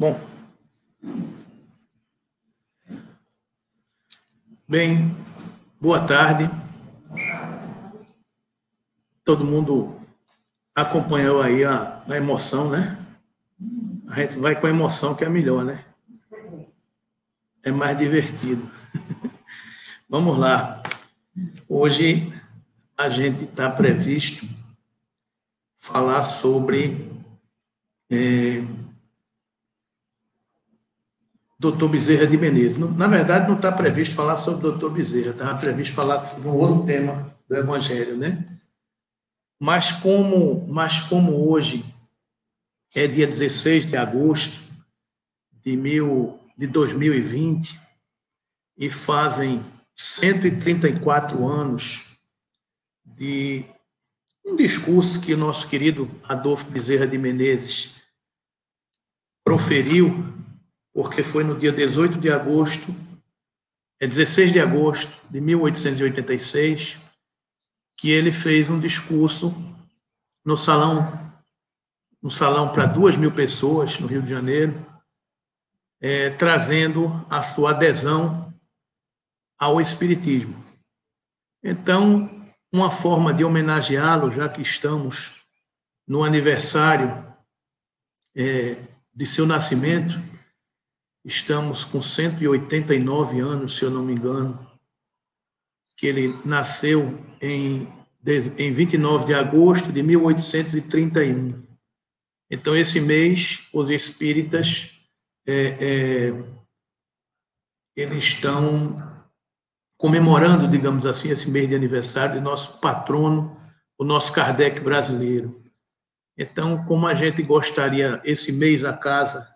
Bom, bem, boa tarde. Todo mundo acompanhou aí a emoção, né? A gente vai com a emoção que é melhor, né? É mais divertido. Vamos lá. Hoje a gente está previsto falar sobre Dr. Bezerra de Menezes. Na verdade, não está previsto falar sobre Dr. Bezerra, estava previsto falar sobre um outro tema do Evangelho, né? Mas como hoje é dia 16 de agosto de 2020 e fazem 134 anos de um discurso que o nosso querido Adolfo Bezerra de Menezes proferiu, porque foi no dia 16 de agosto de 1886, que ele fez um discurso no salão para 2.000 pessoas, no Rio de Janeiro, trazendo a sua adesão ao Espiritismo. Então, uma forma de homenageá-lo, já que estamos no aniversário de seu nascimento, estamos com 189 anos, se eu não me engano, que ele nasceu em 29 de agosto de 1831. Então, esse mês, os espíritas eles estão comemorando, digamos assim, esse mês de aniversário do nosso patrono, o nosso Kardec brasileiro. Então, como a gente gostaria, esse mês a casa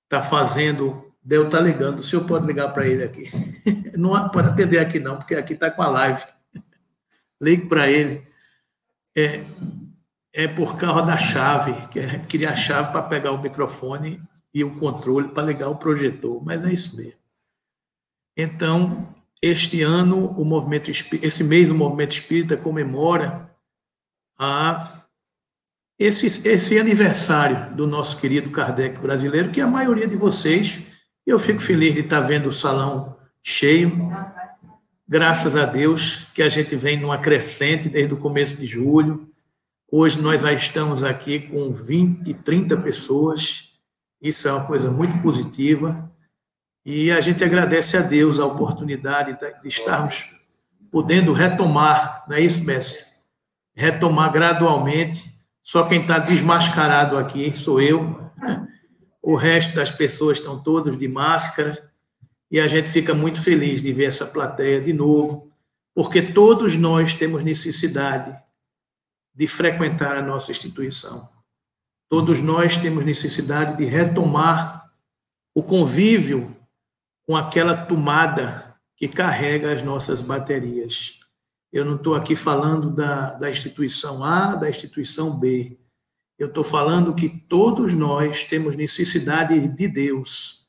está fazendo... Deu está ligando, o senhor pode ligar para ele aqui. Não pode atender aqui não, porque aqui está com a live. Ligue para ele. É por causa da chave, que a gente queria a chave para pegar o microfone e o controle para ligar o projetor, mas é isso mesmo. Então, este ano, esse mês, o Movimento Espírita comemora esse aniversário do nosso querido Kardec brasileiro, que a maioria de vocês, eu fico feliz de estar vendo o salão cheio, graças a Deus, que a gente vem numa crescente desde o começo de julho. Hoje nós já estamos aqui com 20, 30 pessoas, isso é uma coisa muito positiva, e a gente agradece a Deus a oportunidade de estarmos podendo retomar, não é isso, Messi? Retomar gradualmente. Só quem está desmascarado aqui sou eu, o resto das pessoas estão todos de máscara, e a gente fica muito feliz de ver essa plateia de novo, porque todos nós temos necessidade de frequentar a nossa instituição. Todos nós temos necessidade de retomar o convívio com aquela tomada que carrega as nossas baterias. Eu não estou aqui falando da instituição A, da instituição B. Eu estou falando que todos nós temos necessidade de Deus.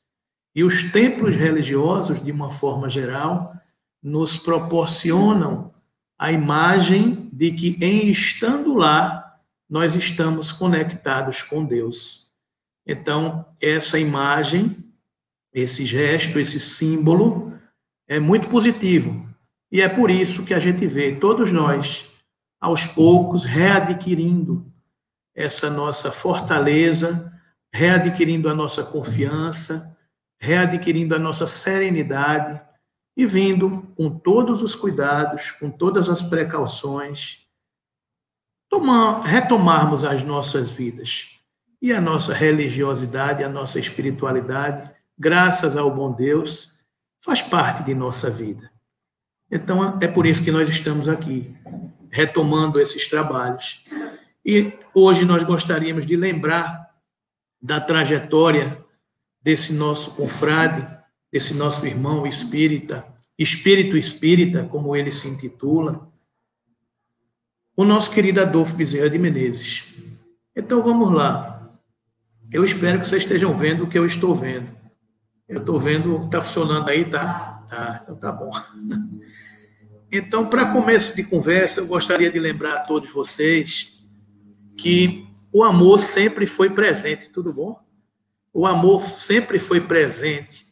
E os templos religiosos, de uma forma geral, nos proporcionam a imagem de que, em estando lá, nós estamos conectados com Deus. Então, essa imagem, esse gesto, esse símbolo, é muito positivo. E é por isso que a gente vê todos nós, aos poucos, readquirindo essa nossa fortaleza, readquirindo a nossa confiança, readquirindo a nossa serenidade e vindo com todos os cuidados, com todas as precauções, retomarmos as nossas vidas. E a nossa religiosidade, a nossa espiritualidade, graças ao bom Deus, faz parte de nossa vida. Então, é por isso que nós estamos aqui, retomando esses trabalhos. E hoje nós gostaríamos de lembrar da trajetória desse nosso confrade, desse nosso irmão espírita, espírito espírita, como ele se intitula, o nosso querido Adolfo Bezerra de Menezes. Então, vamos lá. Eu espero que vocês estejam vendo o que eu estou vendo. Eu estou vendo, está funcionando aí, tá? Tá, então tá bom. Então, para começo de conversa, eu gostaria de lembrar a todos vocês que o amor sempre foi presente, tudo bom? o amor sempre foi presente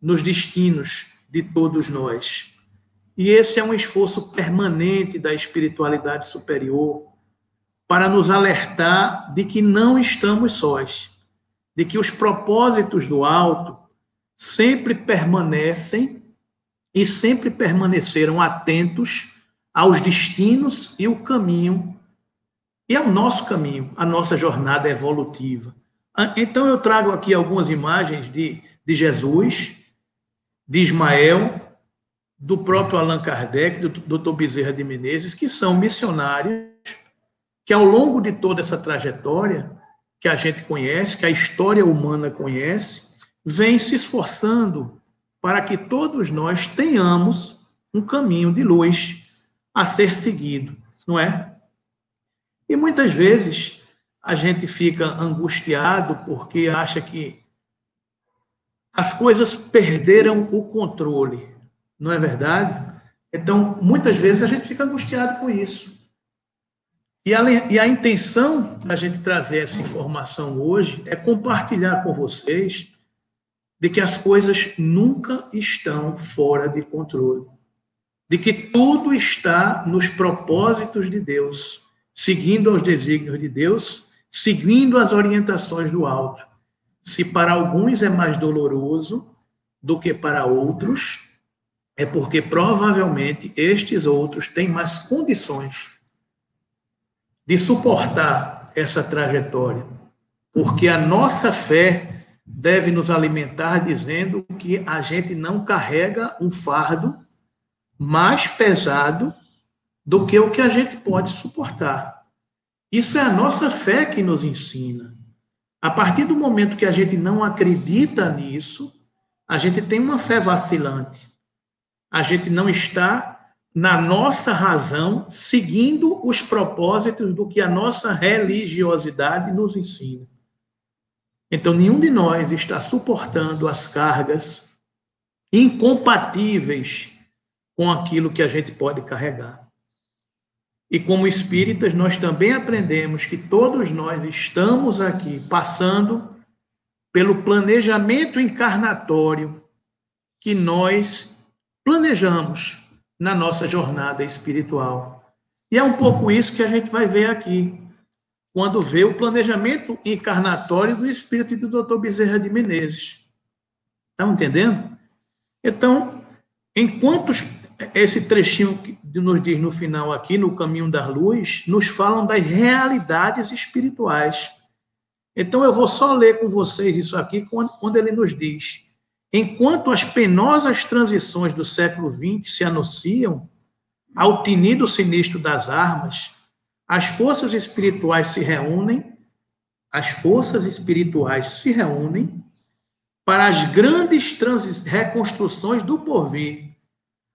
nos destinos de todos nós. E esse é um esforço permanente da espiritualidade superior para nos alertar de que não estamos sós, de que os propósitos do alto sempre permanecem e sempre permaneceram atentos aos destinos e o caminho, e ao nosso caminho, a nossa jornada evolutiva. Então eu trago aqui algumas imagens de Jesus, de Ismael, do próprio Allan Kardec, do Dr. Bezerra de Menezes, que são missionários que ao longo de toda essa trajetória que a gente conhece, que a história humana conhece, vem se esforçando para que todos nós tenhamos um caminho de luz a ser seguido, não é? E muitas vezes a gente fica angustiado porque acha que as coisas perderam o controle, não é verdade? Então, muitas vezes a gente fica angustiado com isso. E a intenção da gente trazer essa informação hoje é compartilhar com vocês de que as coisas nunca estão fora de controle, de que tudo está nos propósitos de Deus, seguindo aos desígnios de Deus, seguindo as orientações do alto. Se para alguns é mais doloroso do que para outros, é porque provavelmente estes outros têm mais condições de suportar essa trajetória, porque a nossa fé deve nos alimentar dizendo que a gente não carrega um fardo mais pesado do que o que a gente pode suportar. Isso é a nossa fé que nos ensina. A partir do momento que a gente não acredita nisso, a gente tem uma fé vacilante. A gente não está na nossa razão, seguindo os propósitos do que a nossa religiosidade nos ensina. Então, nenhum de nós está suportando as cargas incompatíveis com aquilo que a gente pode carregar. E como espíritas, nós também aprendemos que todos nós estamos aqui passando pelo planejamento encarnatório que nós planejamos na nossa jornada espiritual. E é um pouco isso que a gente vai ver aqui, quando vê o planejamento encarnatório do espírito do Dr. Bezerra de Menezes. Estão entendendo? Então, enquanto esse trechinho que nos diz no final aqui, no Caminho da Luz, nos falam das realidades espirituais. Então, eu vou só ler com vocês isso aqui, quando ele nos diz: enquanto as penosas transições do século XX se anunciam, ao tinido sinistro das armas, as forças espirituais se reúnem para as grandes reconstruções do porvir.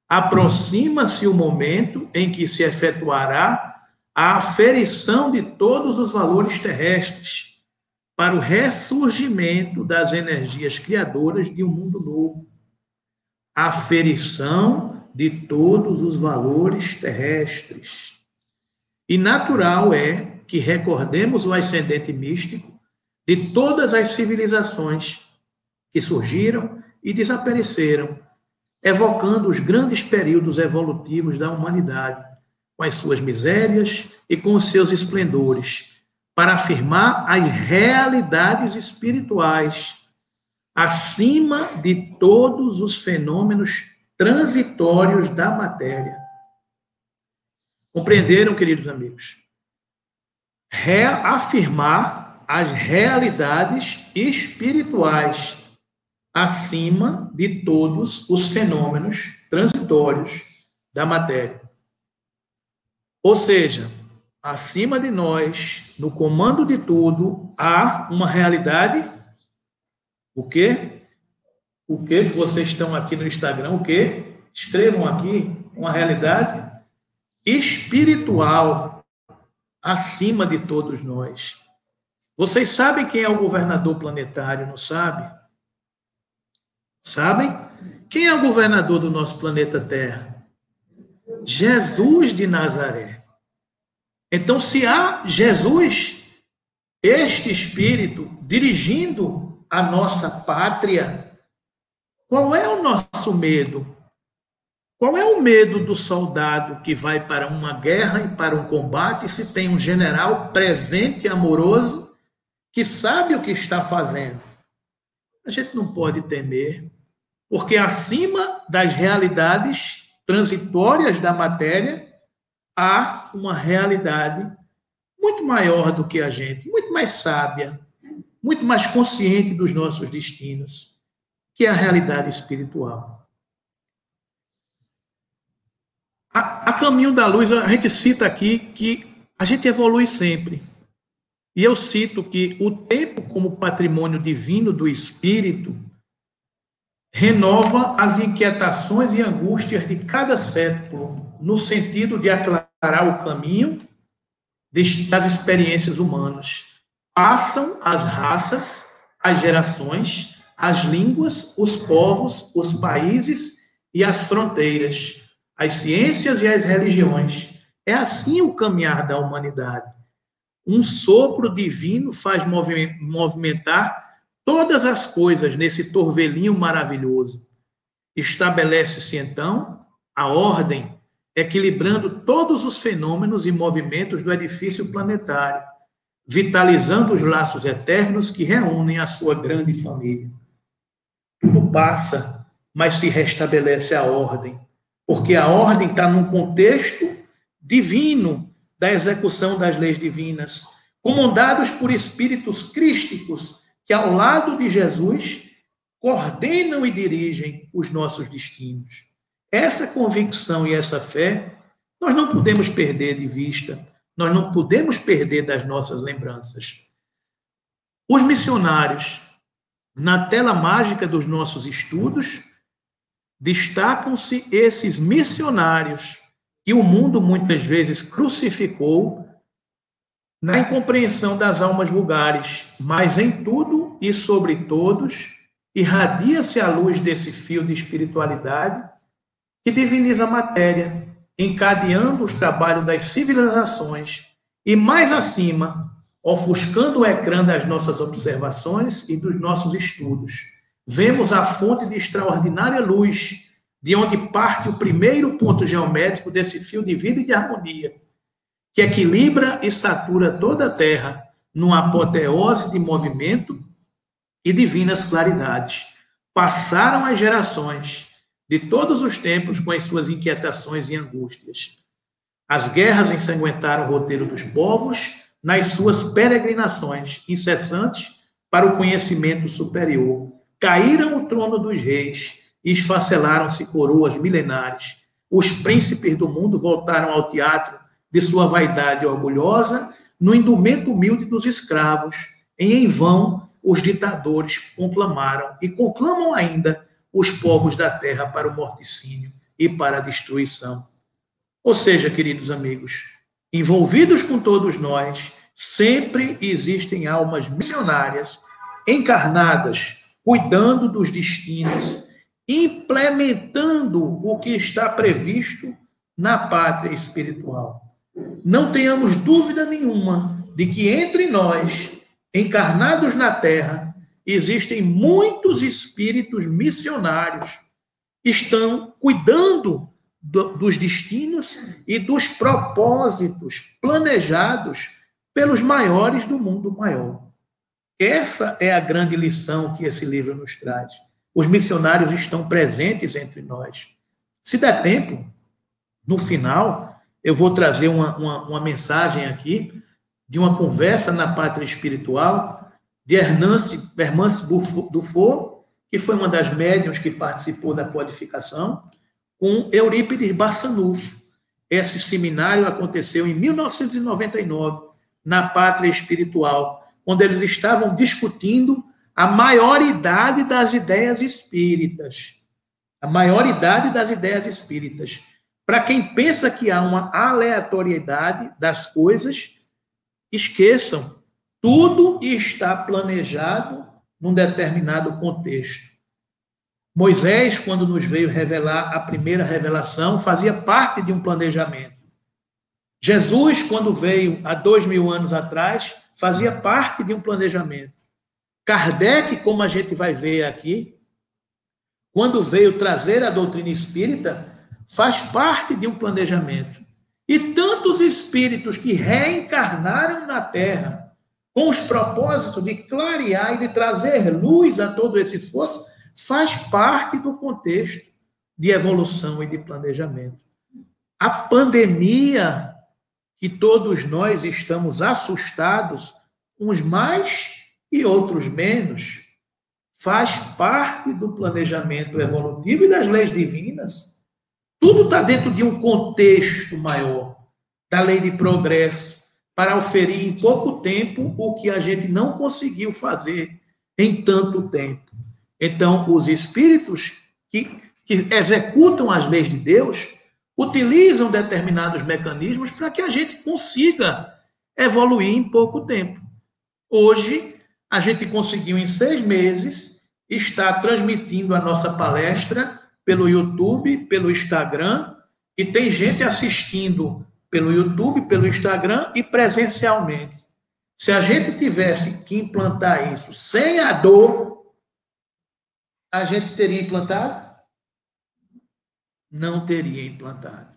Aproxima-se o momento em que se efetuará a aferição de todos os valores terrestres para o ressurgimento das energias criadoras de um mundo novo. Aferição de todos os valores terrestres. E natural é que recordemos o ascendente místico de todas as civilizações que surgiram e desapareceram, evocando os grandes períodos evolutivos da humanidade, com as suas misérias e com os seus esplendores, para afirmar as realidades espirituais acima de todos os fenômenos transitórios da matéria. Compreenderam, queridos amigos? Reafirmar as realidades espirituais acima de todos os fenômenos transitórios da matéria. Ou seja, acima de nós, no comando de tudo, há uma realidade. O quê? O quê que vocês estão aqui no Instagram? O quê? Escrevam aqui. Uma realidade espiritual acima de todos nós. Vocês sabem quem é o governador planetário, não sabem? Sabem? Quem é o governador do nosso planeta Terra? Jesus de Nazaré. Então, se há Jesus, este Espírito, dirigindo a nossa pátria, qual é o nosso medo? Qual é o medo do soldado que vai para uma guerra e para um combate se tem um general presente e amoroso que sabe o que está fazendo? A gente não pode temer, porque acima das realidades transitórias da matéria, há uma realidade muito maior do que a gente, muito mais sábia, muito mais consciente dos nossos destinos, que é a realidade espiritual. A caminho da luz, a gente cita aqui que a gente evolui sempre. E eu cito que o tempo, como patrimônio divino do espírito, renova as inquietações e angústias de cada século, no sentido de aclarar o caminho das experiências humanas. Passam as raças, as gerações, as línguas, os povos, os países e as fronteiras, as ciências e as religiões. É assim o caminhar da humanidade. Um sopro divino faz movimentar todas as coisas nesse torvelinho maravilhoso. Estabelece-se, então, a ordem, equilibrando todos os fenômenos e movimentos do edifício planetário, vitalizando os laços eternos que reúnem a sua grande família. Tudo passa, mas se restabelece a ordem, porque a ordem está num contexto divino da execução das leis divinas, comandados por espíritos crísticos que, ao lado de Jesus, coordenam e dirigem os nossos destinos. Essa convicção e essa fé nós não podemos perder de vista, nós não podemos perder das nossas lembranças. Os missionários, na tela mágica dos nossos estudos, destacam-se esses missionários que o mundo muitas vezes crucificou na incompreensão das almas vulgares, mas em tudo e sobre todos irradia-se a luz desse fio de espiritualidade que diviniza a matéria, encadeando os trabalhos das civilizações e, mais acima, ofuscando o ecrã das nossas observações e dos nossos estudos. Vemos a fonte de extraordinária luz, de onde parte o primeiro ponto geométrico desse fio de vida e de harmonia, que equilibra e satura toda a Terra numa apoteose de movimento e divinas claridades. Passaram as gerações de todos os tempos com as suas inquietações e angústias. As guerras ensanguentaram o roteiro dos povos nas suas peregrinações incessantes para o conhecimento superior. Caíram o trono dos reis e esfacelaram-se coroas milenares. Os príncipes do mundo voltaram ao teatro de sua vaidade orgulhosa, no indumento humilde dos escravos, e em vão os ditadores conclamaram e conclamam ainda os povos da terra para o morticínio e para a destruição. Ou seja, queridos amigos, envolvidos com todos nós, sempre existem almas missionárias encarnadas, cuidando dos destinos, implementando o que está previsto na pátria espiritual. Não tenhamos dúvida nenhuma de que entre nós, encarnados na Terra, existem muitos espíritos missionários que estão cuidando dos destinos e dos propósitos planejados pelos maiores do mundo maior. Essa é a grande lição que esse livro nos traz. Os missionários estão presentes entre nós. Se der tempo, no final, eu vou trazer uma mensagem aqui de uma conversa na pátria espiritual de Hermance Dufour, que foi uma das médiuns que participou da codificação, com Eurípides Barçanufo. Esse seminário aconteceu em 1999, na pátria espiritual, onde eles estavam discutindo a maioridade das ideias espíritas. A maioridade das ideias espíritas. Para quem pensa que há uma aleatoriedade das coisas, esqueçam. Tudo está planejado num determinado contexto. Moisés, quando nos veio revelar a primeira revelação, fazia parte de um planejamento. Jesus, quando veio há 2000 anos atrás, fazia parte de um planejamento. Kardec, como a gente vai ver aqui, quando veio trazer a doutrina espírita, faz parte de um planejamento. E tantos espíritos que reencarnaram na Terra com os propósitos de clarear e de trazer luz a todo esse esforço, faz parte do contexto de evolução e de planejamento. A pandemia, que todos nós estamos assustados, uns mais e outros menos, faz parte do planejamento evolutivo e das leis divinas. Tudo está dentro de um contexto maior, da lei de progresso, para oferir em pouco tempo o que a gente não conseguiu fazer em tanto tempo. Então, os espíritos que executam as leis de Deus utilizam determinados mecanismos para que a gente consiga evoluir em pouco tempo. Hoje, a gente conseguiu, em 6 meses, estar transmitindo a nossa palestra pelo YouTube, pelo Instagram, e tem gente assistindo pelo YouTube, pelo Instagram e presencialmente. Se a gente tivesse que implantar isso sem a dor, a gente teria implantado? Não teria implantado.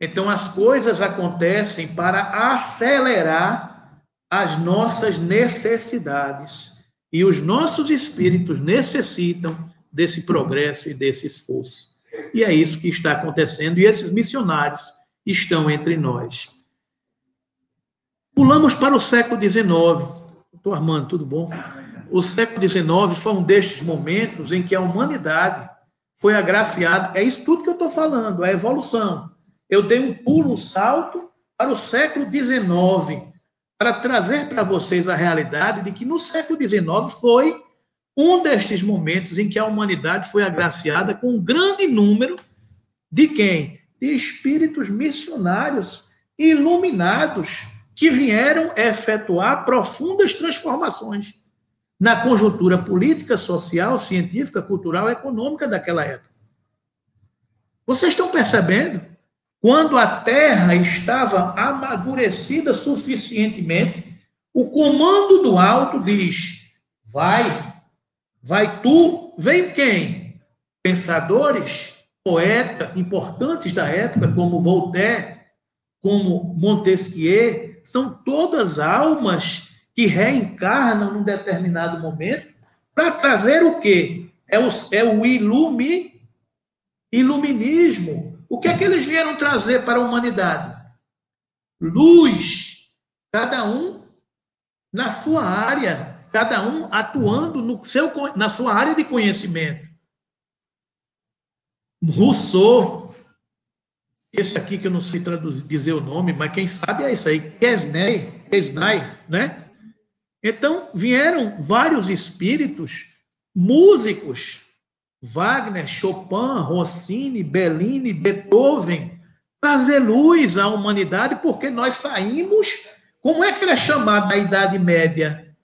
Então, as coisas acontecem para acelerar as nossas necessidades. E os nossos espíritos necessitam desse progresso e desse esforço. E é isso que está acontecendo. E esses missionários estão entre nós. Pulamos para o século XIX. Doutor Armando, tudo bom? O século XIX foi um destes momentos em que a humanidade foi agraciada. É isso tudo que eu estou falando, a evolução. Eu dei um pulo, um salto para o século XIX, para trazer para vocês a realidade de que no século XIX foi um destes momentos em que a humanidade foi agraciada com um grande número de quem? De espíritos missionários iluminados que vieram efetuar profundas transformações na conjuntura política, social, científica, cultural, econômica daquela época. Vocês estão percebendo? Quando a Terra estava amadurecida suficientemente, o comando do alto diz: vai tu, vem quem? Pensadores, poetas importantes da época, como Voltaire, como Montesquieu, são todas almas que reencarnam num determinado momento para trazer o quê? É o iluminismo. O que é que eles vieram trazer para a humanidade? Luz, cada um na sua área, cada um atuando na sua área de conhecimento. Rousseau, esse aqui que eu não sei dizer o nome, mas quem sabe é isso aí, Quesnay, né? Então, vieram vários espíritos, músicos, Wagner, Chopin, Rossini, Bellini, Beethoven, trazer luz à humanidade, porque nós saímos, como é que era chamada a Idade Média?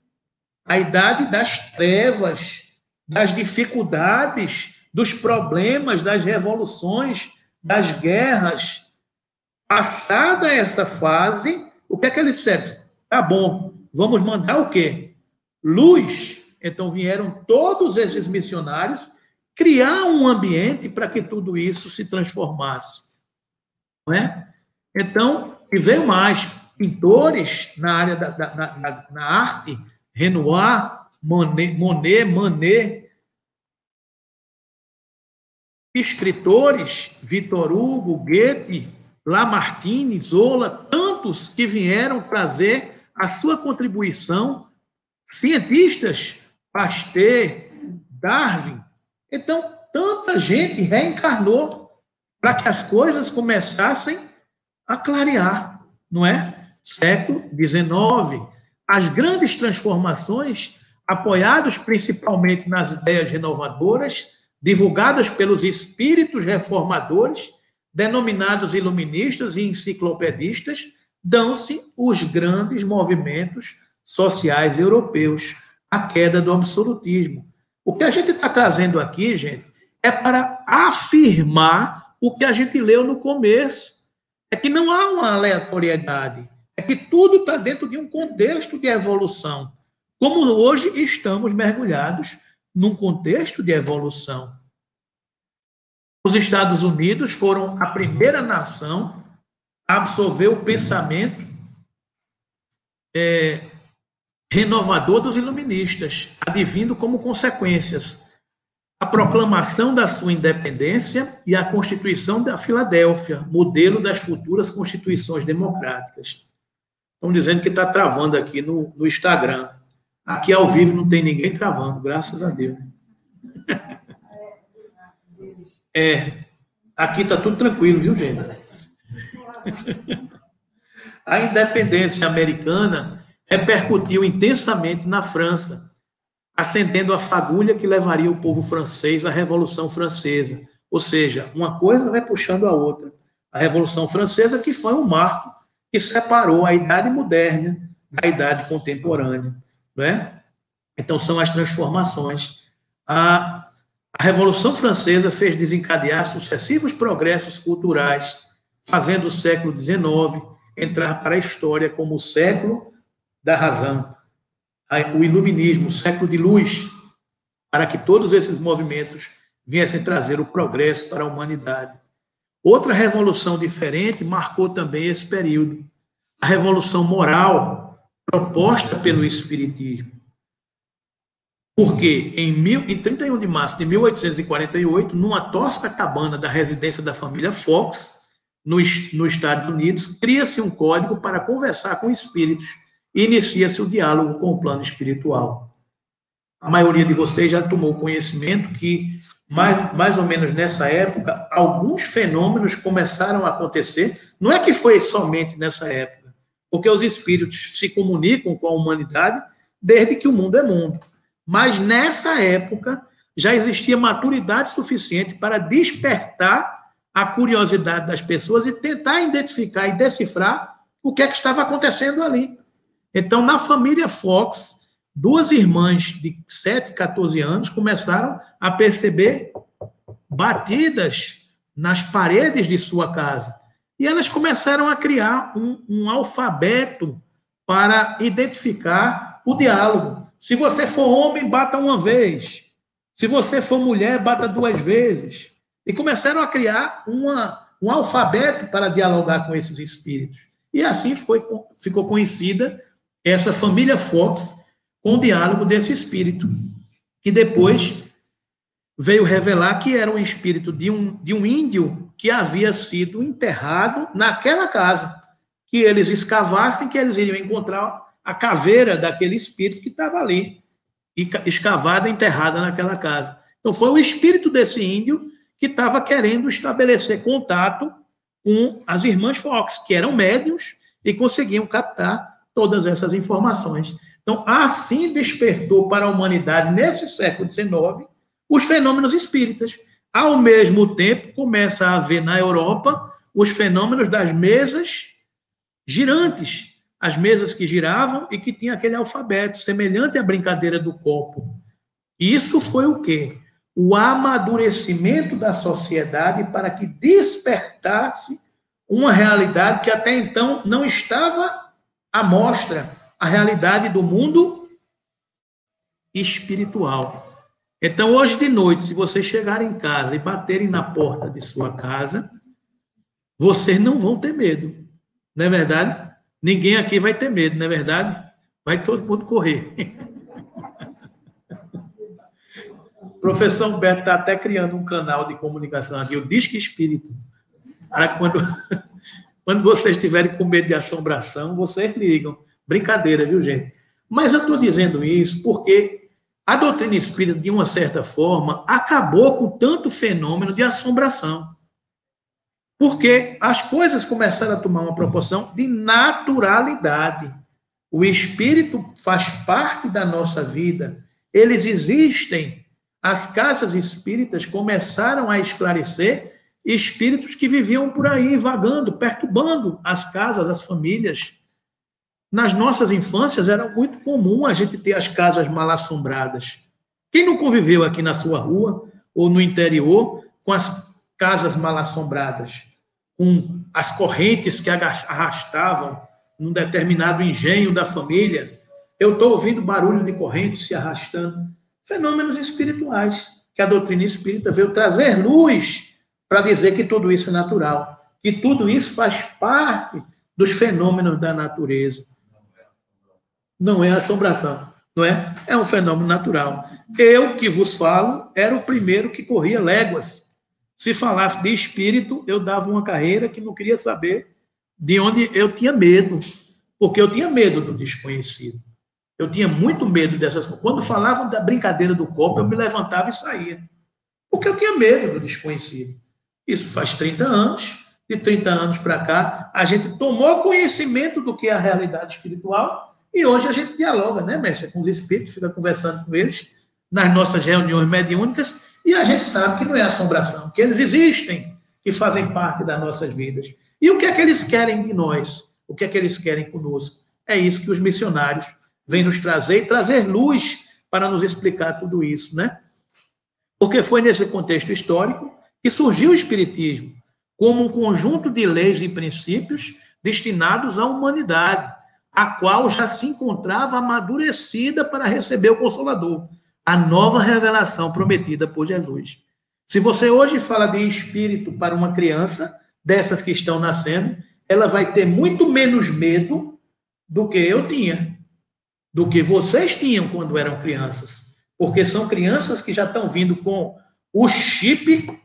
A Idade das Trevas, das dificuldades, dos problemas, das revoluções, das guerras. Passada essa fase, o que é que eles disseram? Tá bom, vamos mandar o quê? Luz. Então vieram todos esses missionários criar um ambiente para que tudo isso se transformasse. Não é? Então, e veio mais pintores na área na arte, Renoir, Manet, escritores, Victor Hugo, Goethe, Lamartine, Zola, tantos que vieram trazer a sua contribuição, cientistas, Pasteur, Darwin. Então, tanta gente reencarnou para que as coisas começassem a clarear, não é? Século XIX, as grandes transformações, apoiadas principalmente nas ideias renovadoras, divulgadas pelos espíritos reformadores, denominados iluministas e enciclopedistas, dão-se os grandes movimentos sociais europeus, a queda do absolutismo. O que a gente está trazendo aqui, gente, é para afirmar o que a gente leu no começo. É que não há uma aleatoriedade, é que tudo está dentro de um contexto de evolução. como hoje estamos mergulhados num contexto de evolução. Os Estados Unidos foram a primeira nação a absorver o pensamento renovador dos iluministas, advindo como consequências a proclamação da sua independência e a Constituição da Filadélfia, modelo das futuras constituições democráticas. Estão dizendo que está travando aqui no Instagram. Aqui ao vivo não tem ninguém travando, graças a Deus. Aqui está tudo tranquilo, viu, gente? A independência americana repercutiu intensamente na França, acendendo a fagulha que levaria o povo francês à Revolução Francesa. Ou seja, uma coisa vai puxando a outra. A Revolução Francesa, que foi um marco que separou a Idade Moderna da Idade Contemporânea. Não é? Então, são as transformações. A Revolução Francesa fez desencadear sucessivos progressos culturais, fazendo o século XIX entrar para a história como o século da razão, o iluminismo, o século de luz, para que todos esses movimentos viessem trazer o progresso para a humanidade. Outra revolução diferente marcou também esse período, a revolução moral proposta pelo Espiritismo. Porque em 31 de março de 1848, numa tosca cabana da residência da família Fox, nos Estados Unidos, cria-se um código para conversar com espíritos e inicia-se o diálogo com o plano espiritual. A maioria de vocês já tomou conhecimento que, mais ou menos nessa época, alguns fenômenos começaram a acontecer. Não é que foi somente nessa época, porque os espíritos se comunicam com a humanidade desde que o mundo é mundo. Mas nessa época já existia maturidade suficiente para despertar a curiosidade das pessoas e tentar identificar e decifrar o que é que estava acontecendo ali. Então, na família Fox, duas irmãs de 7 e 14 anos começaram a perceber batidas nas paredes de sua casa. E elas começaram a criar um alfabeto para identificar o diálogo. Se você for homem, bata uma vez. Se você for mulher, bata 2 vezes. E começaram a criar um alfabeto para dialogar com esses espíritos. E assim ficou conhecida essa família Fox com o diálogo desse espírito, que depois veio revelar que era um espírito de um índio que havia sido enterrado naquela casa, que eles escavassem, que eles iriam encontrar a caveira daquele espírito que estava ali, escavada, enterrada naquela casa. Então, foi o espírito desse índio que estava querendo estabelecer contato com as irmãs Fox, que eram médiuns e conseguiam captar todas essas informações. Então, assim despertou para a humanidade, nesse século XIX, os fenômenos espíritas. Ao mesmo tempo, começa a haver na Europa os fenômenos das mesas girantes, as mesas que giravam e que tinham aquele alfabeto, semelhante à brincadeira do copo. Isso foi o quê? O amadurecimento da sociedade para que despertasse uma realidade que até então não estava à mostra, a realidade do mundo espiritual. Então, hoje de noite, se vocês chegarem em casa e baterem na porta de sua casa, vocês não vão ter medo, não é verdade? Ninguém aqui vai ter medo, não é verdade? Vai todo mundo correr. O professor Humberto está até criando um canal de comunicação aqui, o Disque Espírito. Para quando vocês estiverem com medo de assombração, vocês ligam. Brincadeira, viu, gente? Mas eu estou dizendo isso porque a doutrina espírita, de uma certa forma, acabou com tanto fenômeno de assombração. Porque as coisas começaram a tomar uma proporção de naturalidade. O espírito faz parte da nossa vida. Eles existem. As casas espíritas começaram a esclarecer espíritos que viviam por aí, vagando, perturbando as casas, as famílias. Nas nossas infâncias era muito comum a gente ter as casas mal-assombradas. Quem não conviveu aqui na sua rua ou no interior com as casas mal-assombradas? Com as correntes que arrastavam num determinado engenho da família, eu estou ouvindo barulho de corrente se arrastando. Fenômenos espirituais, que a doutrina espírita veio trazer luz para dizer que tudo isso é natural, que tudo isso faz parte dos fenômenos da natureza. Não é assombração, não é? É um fenômeno natural. Eu que vos falo era o primeiro que corria léguas. Se falasse de espírito, eu dava uma carreira que não queria saber, de onde eu tinha medo, porque eu tinha medo do desconhecido. Eu tinha muito medo dessas coisas. Quando falavam da brincadeira do copo, eu me levantava e saía, porque eu tinha medo do desconhecido. Isso faz 30 anos. De 30 anos para cá, a gente tomou conhecimento do que é a realidade espiritual e hoje a gente dialoga, né, mestre, com os espíritos, fica conversando com eles nas nossas reuniões mediúnicas e a gente sabe que não é assombração, que eles existem, que fazem parte das nossas vidas. E o que é que eles querem de nós? O que é que eles querem conosco? É isso que os missionários vêm nos trazer e trazer luz para nos explicar tudo isso, né? Porque foi nesse contexto histórico que surgiu o Espiritismo, como um conjunto de leis e princípios destinados à humanidade, a qual já se encontrava amadurecida para receber o Consolador, a nova revelação prometida por Jesus. Se você hoje fala de espírito para uma criança, dessas que estão nascendo, ela vai ter muito menos medo do que eu tinha, do que vocês tinham quando eram crianças, porque são crianças que já estão vindo com o chip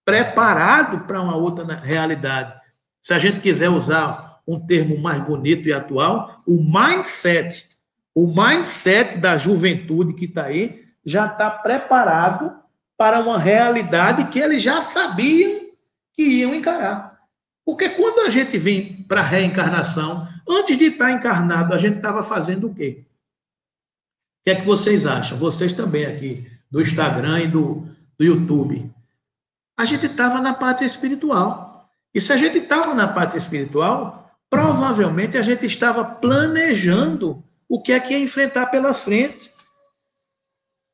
preparado para uma outra realidade. Se a gente quiser usar um termo mais bonito e atual, o mindset da juventude que está aí já está preparado para uma realidade que eles já sabiam que iam encarar. Porque quando a gente vem para a reencarnação, antes de estar encarnado, a gente estava fazendo o quê? O que é que vocês acham? Vocês também aqui, do Instagram e do YouTube. A gente estava na pátria espiritual. E se a gente estava na pátria espiritual, provavelmente a gente estava planejando o que é que ia enfrentar pela frente.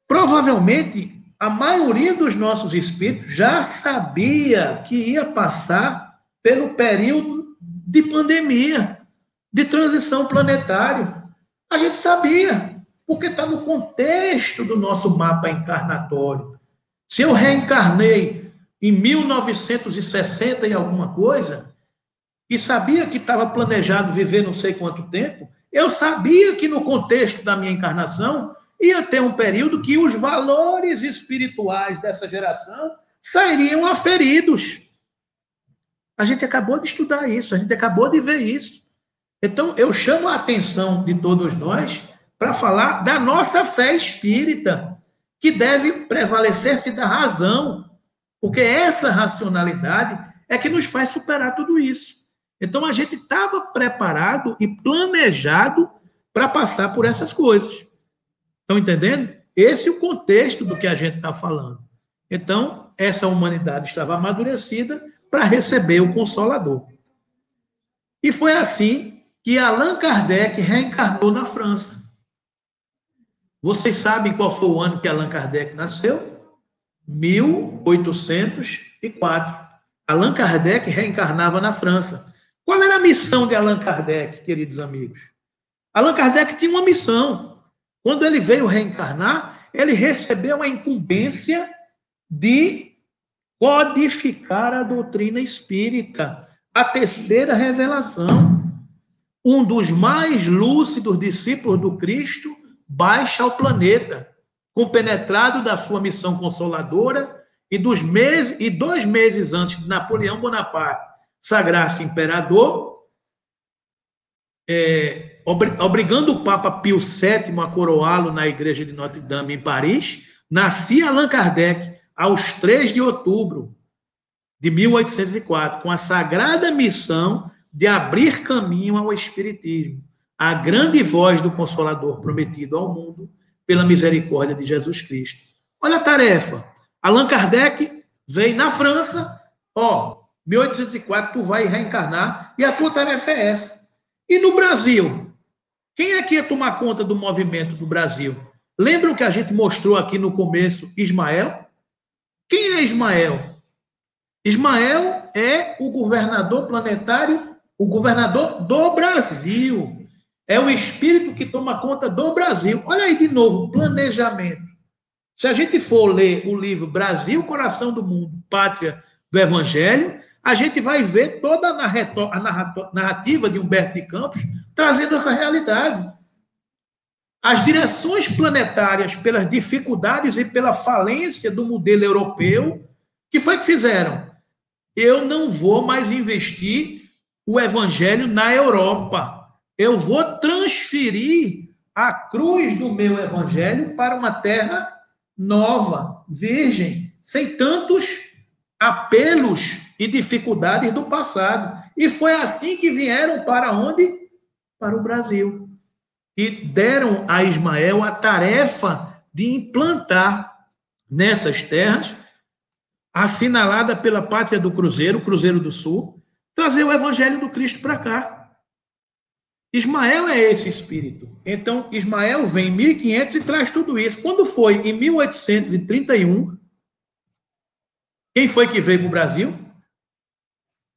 Provavelmente, a maioria dos nossos espíritos já sabia que ia passar pelo período de pandemia, de transição planetária. A gente sabia, porque está no contexto do nosso mapa encarnatório. Se eu reencarnei em 1960 e alguma coisa, e sabia que estava planejado viver não sei quanto tempo, eu sabia que no contexto da minha encarnação ia ter um período que os valores espirituais dessa geração sairiam aferidos. A gente acabou de estudar isso, a gente acabou de ver isso. Então, eu chamo a atenção de todos nós para falar da nossa fé espírita, que deve prevalecer-se da razão, porque essa racionalidade é que nos faz superar tudo isso. Então, a gente estava preparado e planejado para passar por essas coisas. Estão entendendo? Esse é o contexto do que a gente está falando. Então, essa humanidade estava amadurecida para receber o Consolador. E foi assim que Allan Kardec reencarnou na França. Vocês sabem qual foi o ano que Allan Kardec nasceu? 1804. Allan Kardec reencarnava na França. Qual era a missão de Allan Kardec, queridos amigos? Allan Kardec tinha uma missão. Quando ele veio reencarnar, ele recebeu a incumbência de codificar a doutrina espírita, a terceira revelação. Um dos mais lúcidos discípulos do Cristo baixa ao planeta, compenetrado da sua missão consoladora, e 2 meses antes de Napoleão Bonaparte sagrar-se imperador, obrigando o Papa Pio VII a coroá-lo na igreja de Notre-Dame, em Paris, nascia Allan Kardec aos 3 de outubro de 1804, com a sagrada missão de abrir caminho ao Espiritismo, a grande voz do Consolador prometido ao mundo pela misericórdia de Jesus Cristo. Olha a tarefa. Allan Kardec veio na França, 1804, tu vai reencarnar, e a tua tarefa é essa. E no Brasil? Quem é que ia tomar conta do movimento do Brasil? Lembram que a gente mostrou aqui no começo Ismael? Quem é Ismael? Ismael é o governador planetário, o governador do Brasil. É o Espírito que toma conta do Brasil. Olha aí de novo, planejamento. Se a gente for ler o livro Brasil, Coração do Mundo, Pátria do Evangelho, a gente vai ver toda a narrativa de Humberto de Campos trazendo essa realidade. As direções planetárias, pelas dificuldades e pela falência do modelo europeu, que foi que fizeram? Eu não vou mais investir o Evangelho na Europa. Eu vou transferir a cruz do meu Evangelho para uma terra nova, virgem, sem tantos apelos e dificuldades do passado. E foi assim que vieram para onde? Para o Brasil. E deram a Ismael a tarefa de implantar nessas terras, assinalada pela Pátria do Cruzeiro, Cruzeiro do Sul, trazer o Evangelho do Cristo para cá. Ismael é esse espírito. Então, Ismael vem em 1500 e traz tudo isso. Quando foi em 1831, quem foi que veio para o Brasil?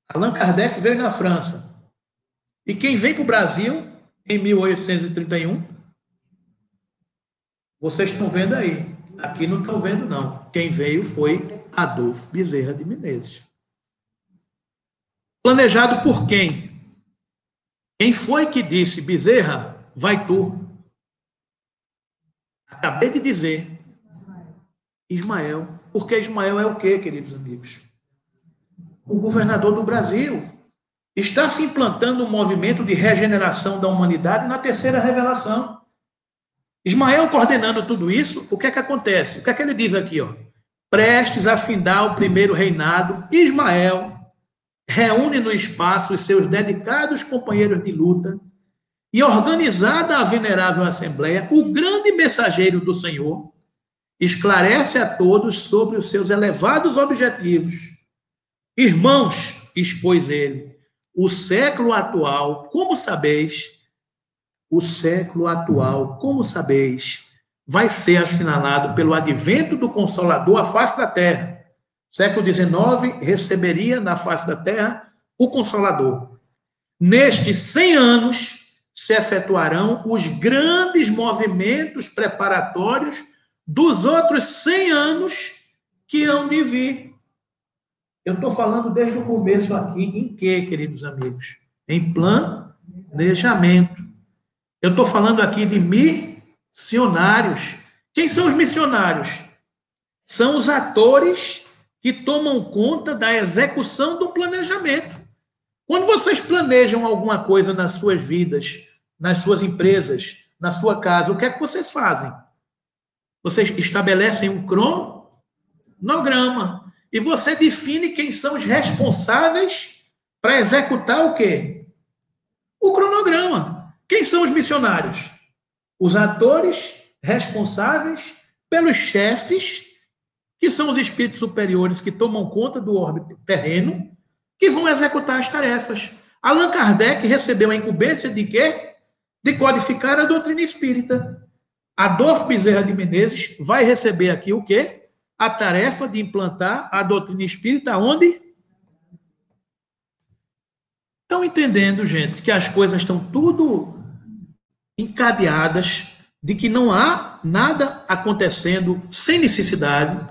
Allan Kardec veio na França. E quem veio para o Brasil em 1831? Vocês estão vendo aí. Aqui não estão vendo, não. Quem veio foi Adolfo Bezerra de Menezes. Planejado por quem? Quem foi que disse, Bezerra, vai tu? Acabei de dizer. Ismael. Porque Ismael é o quê, queridos amigos? O governador do Brasil. Está se implantando um movimento de regeneração da humanidade na terceira revelação. Ismael coordenando tudo isso, o que é que acontece? O que é que ele diz aqui? Ó? Prestes a findar o primeiro reinado, Ismael reúne no espaço os seus dedicados companheiros de luta e, organizada a venerável assembleia, o grande mensageiro do Senhor esclarece a todos sobre os seus elevados objetivos. Irmãos, expôs ele, o século atual, como sabeis, vai ser assinalado pelo advento do Consolador à face da terra. Século XIX receberia na face da terra o Consolador. Nestes 100 anos se efetuarão os grandes movimentos preparatórios dos outros 100 anos que hão de vir. Eu estou falando desde o começo aqui em quê, queridos amigos? Em planejamento. Eu estou falando aqui de missionários. Quem são os missionários? São os atores que tomam conta da execução do planejamento. Quando vocês planejam alguma coisa nas suas vidas, nas suas empresas, na sua casa, o que é que vocês fazem? Vocês estabelecem um cronograma e você define quem são os responsáveis para executar o quê? O cronograma. Quem são os missionários? Os atores responsáveis pelos chefes, que são os espíritos superiores que tomam conta do orbe terreno, que vão executar as tarefas. Allan Kardec recebeu a incumbência de quê? De codificar a doutrina espírita. Adolfo Bezerra de Menezes vai receber aqui o quê? A tarefa de implantar a doutrina espírita onde? Estão entendendo, gente, que as coisas estão tudo encadeadas, de que não há nada acontecendo sem necessidade.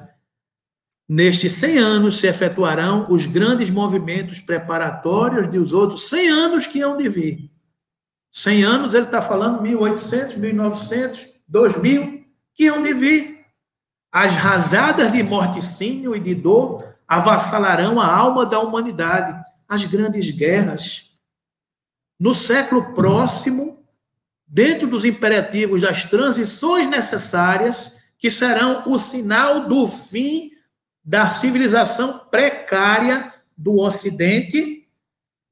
Nestes 100 anos se efetuarão os grandes movimentos preparatórios dos outros 100 anos que hão de vir. 100 anos, ele está falando 1800, 1900, 2000, que hão de vir. As rajadas de morticínio e de dor avassalarão a alma da humanidade. As grandes guerras. No século próximo, dentro dos imperativos das transições necessárias, que serão o sinal do fim da civilização precária do Ocidente,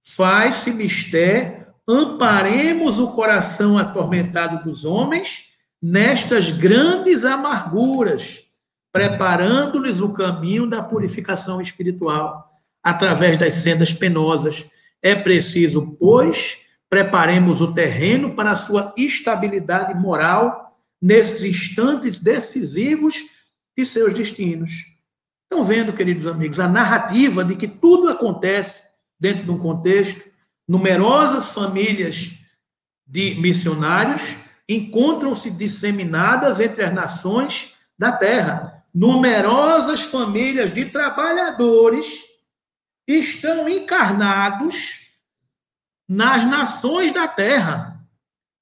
faz-se mister, amparemos o coração atormentado dos homens nestas grandes amarguras, preparando-lhes o caminho da purificação espiritual através das sendas penosas. É preciso, pois, preparemos o terreno para a sua estabilidade moral nesses instantes decisivos de seus destinos. Estão vendo, queridos amigos, a narrativa de que tudo acontece dentro de um contexto, numerosas famílias de missionários encontram-se disseminadas entre as nações da terra. Numerosas famílias de trabalhadores estão encarnados nas nações da terra,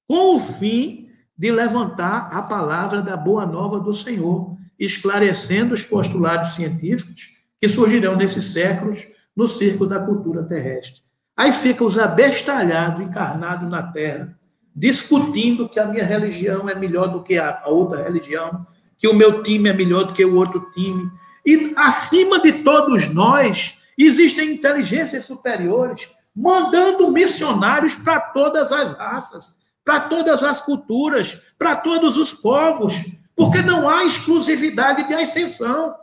com o fim de levantar a palavra da boa nova do Senhor, esclarecendo os postulados científicos que surgirão nesses séculos no círculo da cultura terrestre. Aí fica os abestalhados, encarnados na terra, discutindo que a minha religião é melhor do que a outra religião, que o meu time é melhor do que o outro time. E acima de todos nós, existem inteligências superiores mandando missionários para todas as raças, para todas as culturas, para todos os povos, porque não há exclusividade de ascensão.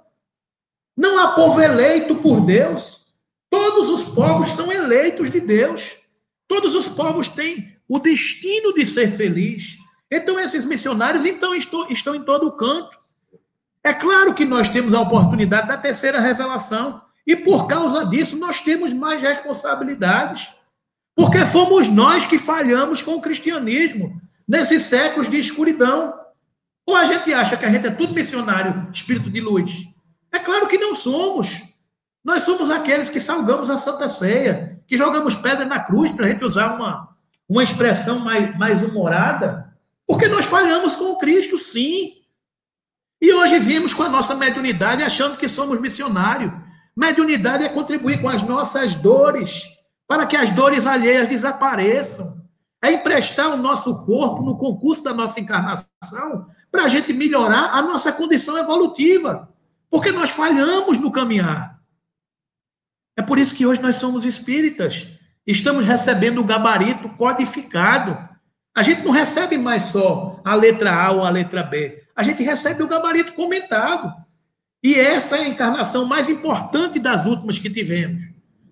Não há povo eleito por Deus. Todos os povos são eleitos de Deus. Todos os povos têm o destino de ser feliz. Então, esses missionários estão em todo o canto. É claro que nós temos a oportunidade da terceira revelação, e por causa disso nós temos mais responsabilidades, porque fomos nós que falhamos com o cristianismo nesses séculos de escuridão. Ou a gente acha que a gente é tudo missionário, espírito de luz? É claro que não somos. Nós somos aqueles que salgamos a Santa Ceia, que jogamos pedra na cruz, para a gente usar uma expressão mais humorada, porque nós falhamos com o Cristo, sim. E hoje vimos com a nossa mediunidade achando que somos missionários. Mediunidade é contribuir com as nossas dores, para que as dores alheias desapareçam. É emprestar o nosso corpo no concurso da nossa encarnação para a gente melhorar a nossa condição evolutiva, porque nós falhamos no caminhar. É por isso que hoje nós somos espíritas. Estamos recebendo o gabarito codificado. A gente não recebe mais só a letra A ou a letra B. A gente recebe o gabarito comentado. E essa é a encarnação mais importante das últimas que tivemos.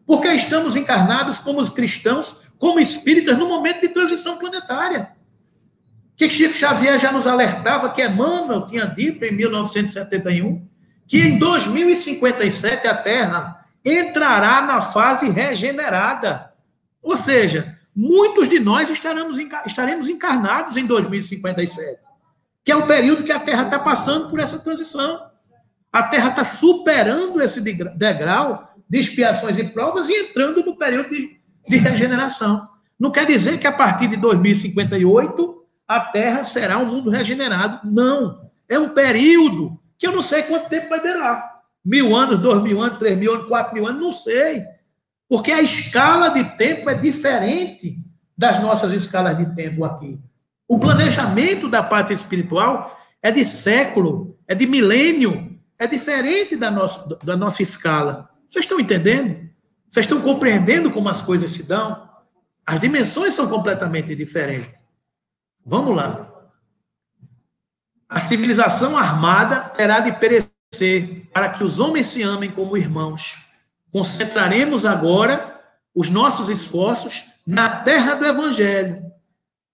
Porque estamos encarnados como os cristãos, como espíritas, no momento de transição planetária. Que Chico Xavier já nos alertava, que Emmanuel tinha dito em 1971, que em 2057 a Terra entrará na fase regenerada. Ou seja, muitos de nós estaremos encarnados em 2057, que é o período que a Terra está passando por essa transição. A Terra está superando esse degrau de expiações e provas e entrando no período de regeneração. Não quer dizer que a partir de 2058 a Terra será um mundo regenerado. Não. É um período que eu não sei quanto tempo vai durar. 1000 anos, 2000 anos, 3000 anos, 4000 anos, não sei. Porque a escala de tempo é diferente das nossas escalas de tempo aqui. O planejamento da pátria espiritual é de século, é de milênio, é diferente da nossa escala. Vocês estão entendendo? Vocês estão compreendendo como as coisas se dão? As dimensões são completamente diferentes. Vamos lá. A civilização armada terá de perecer para que os homens se amem como irmãos. Concentraremos agora os nossos esforços na terra do Evangelho,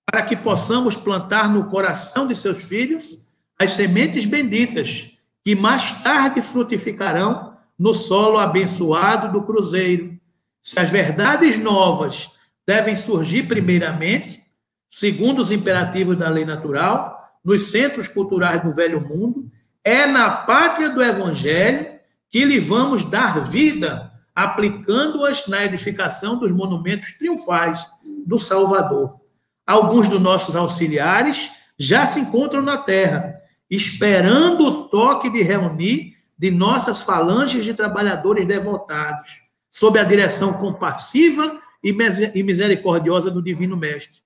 para que possamos plantar no coração de seus filhos as sementes benditas, que mais tarde frutificarão no solo abençoado do cruzeiro. Se as verdades novas devem surgir primeiramente, segundo os imperativos da lei natural, nos centros culturais do velho mundo, é na pátria do Evangelho que lhe vamos dar vida, aplicando-as na edificação dos monumentos triunfais do Salvador. Alguns dos nossos auxiliares já se encontram na terra, esperando o toque de reunir de nossas falanges de trabalhadores devotados, sob a direção compassiva e misericordiosa do Divino Mestre.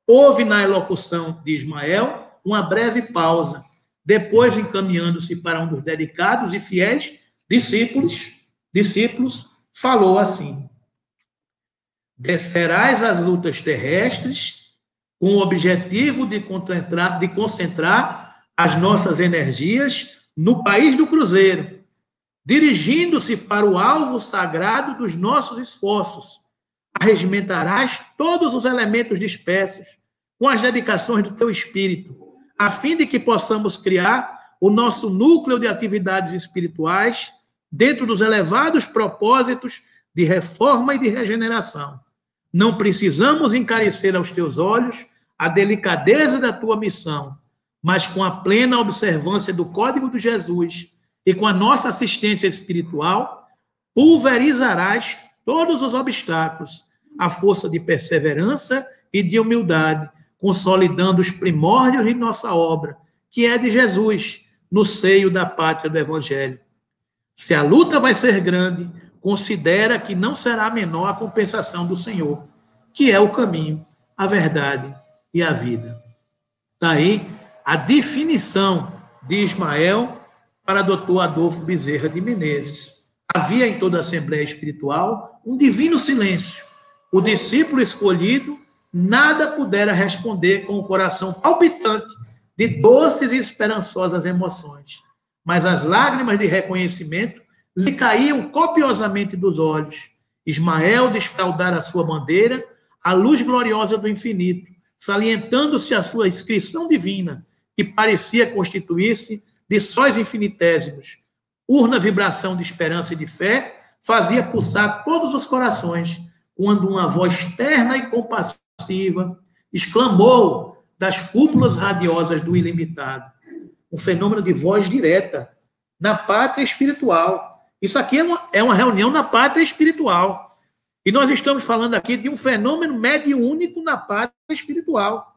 Houve na elocução de Ismael uma breve pausa, depois encaminhando-se para um dos dedicados e fiéis discípulos, falou assim: descerás as lutas terrestres com o objetivo de concentrar as nossas energias no país do cruzeiro, dirigindo-se para o alvo sagrado dos nossos esforços. Arregimentarás todos os elementos dispersos com as dedicações do teu espírito, a fim de que possamos criar o nosso núcleo de atividades espirituais dentro dos elevados propósitos de reforma e de regeneração. Não precisamos encarecer aos teus olhos a delicadeza da tua missão, mas com a plena observância do código de Jesus e com a nossa assistência espiritual, pulverizarás todos os obstáculos, à força de perseverança e de humildade, consolidando os primórdios de nossa obra, que é de Jesus, no seio da pátria do Evangelho. Se a luta vai ser grande, considera que não será menor a compensação do Senhor, que é o caminho, a verdade e a vida. Daí a definição de Ismael para Dr. Adolfo Bezerra de Menezes. Havia em toda a Assembleia Espiritual um divino silêncio. O discípulo escolhido nada pudera responder com o coração palpitante de doces e esperançosas emoções, mas as lágrimas de reconhecimento lhe caíam copiosamente dos olhos. Ismael desfraldara a sua bandeira, a luz gloriosa do infinito, salientando-se a sua inscrição divina, que parecia constituir-se de sóis infinitésimos. Urna vibração de esperança e de fé fazia pulsar todos os corações, quando uma voz terna e compassiva exclamou das cúpulas radiosas do ilimitado. Um fenômeno de voz direta na pátria espiritual. Isso aqui é uma reunião na pátria espiritual. E nós estamos falando aqui de um fenômeno mediúnico na pátria espiritual.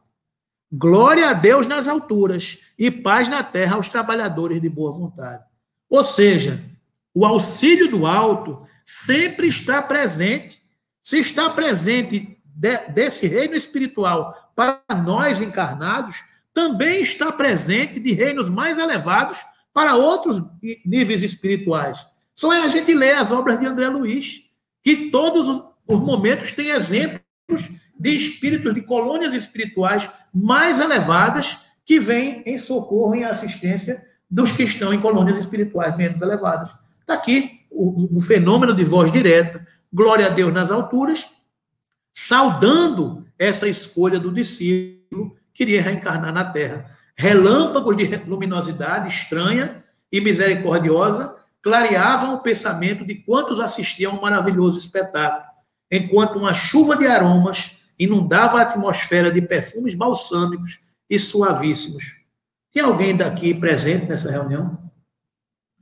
Glória a Deus nas alturas e paz na terra aos trabalhadores de boa vontade. Ou seja, o auxílio do alto sempre está presente. Se está presente desse reino espiritual para nós encarnados, também está presente de reinos mais elevados para outros níveis espirituais. Só é a gente ler as obras de André Luiz, que todos os momentos têm exemplos de espíritos, de colônias espirituais mais elevadas que vêm em socorro e assistência dos que estão em colônias espirituais menos elevadas. Está aqui o fenômeno de voz direta, glória a Deus nas alturas, saudando essa escolha do discípulo que iria reencarnar na Terra. Relâmpagos de luminosidade estranha e misericordiosa clareavam o pensamento de quantos assistiam a um maravilhoso espetáculo, enquanto uma chuva de aromas inundava a atmosfera de perfumes balsâmicos e suavíssimos. Tem alguém daqui presente nessa reunião?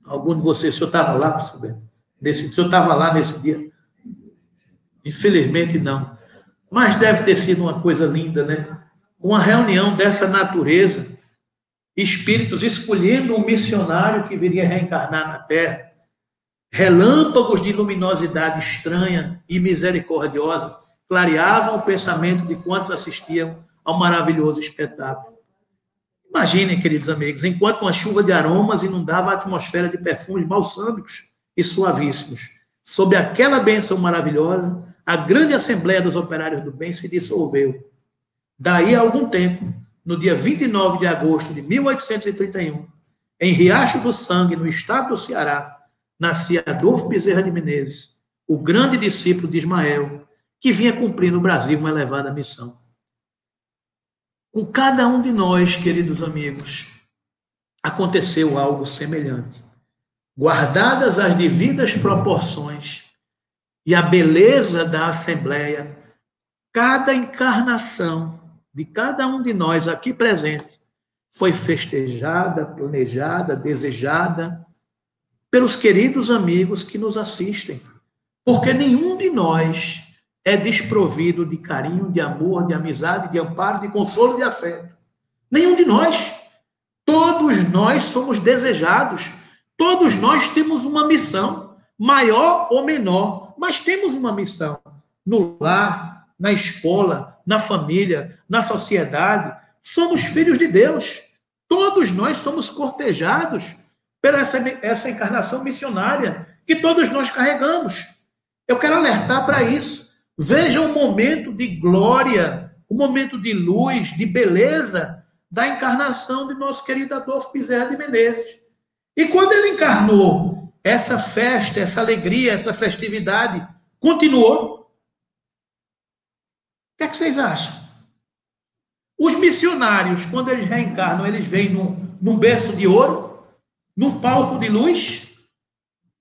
Algum de vocês? O senhor estava lá, pastor Beto? O senhor estava lá nesse dia? Infelizmente, não. Mas deve ter sido uma coisa linda, né? Uma reunião dessa natureza, espíritos escolhendo um missionário que viria reencarnar na Terra, relâmpagos de luminosidade estranha e misericordiosa clareavam o pensamento de quantos assistiam ao maravilhoso espetáculo. Imaginem, queridos amigos, enquanto uma chuva de aromas inundava a atmosfera de perfumes balsâmicos e suavíssimos, sob aquela bênção maravilhosa, a grande Assembleia dos Operários do Bem se dissolveu. Daí a algum tempo, no dia 29 de agosto de 1831, em Riacho do Sangue, no estado do Ceará, nascia Adolfo Bezerra de Menezes, o grande discípulo de Ismael, que vinha cumprir no Brasil uma elevada missão. Com cada um de nós, queridos amigos, aconteceu algo semelhante. Guardadas as devidas proporções e a beleza da Assembleia, cada encarnação de cada um de nós aqui presente foi festejada, planejada, desejada pelos queridos amigos que nos assistem, porque nenhum de nós é desprovido de carinho, de amor, de amizade, de amparo, de consolo, de afeto. Nenhum de nós. Todos nós somos desejados, todos nós temos uma missão, maior ou menor, mas temos uma missão no lar, na escola, na família, na sociedade. Somos filhos de Deus. Todos nós somos cortejados pela essa encarnação missionária que todos nós carregamos. Eu quero alertar para isso. Veja o momento de glória, o momento de luz, de beleza da encarnação de nosso querido Adolfo Bezerra de Menezes. E quando ele encarnou, essa festa, essa alegria, essa festividade continuou. O que é que vocês acham? Os missionários, quando eles reencarnam, eles vêm num berço de ouro, num palco de luz?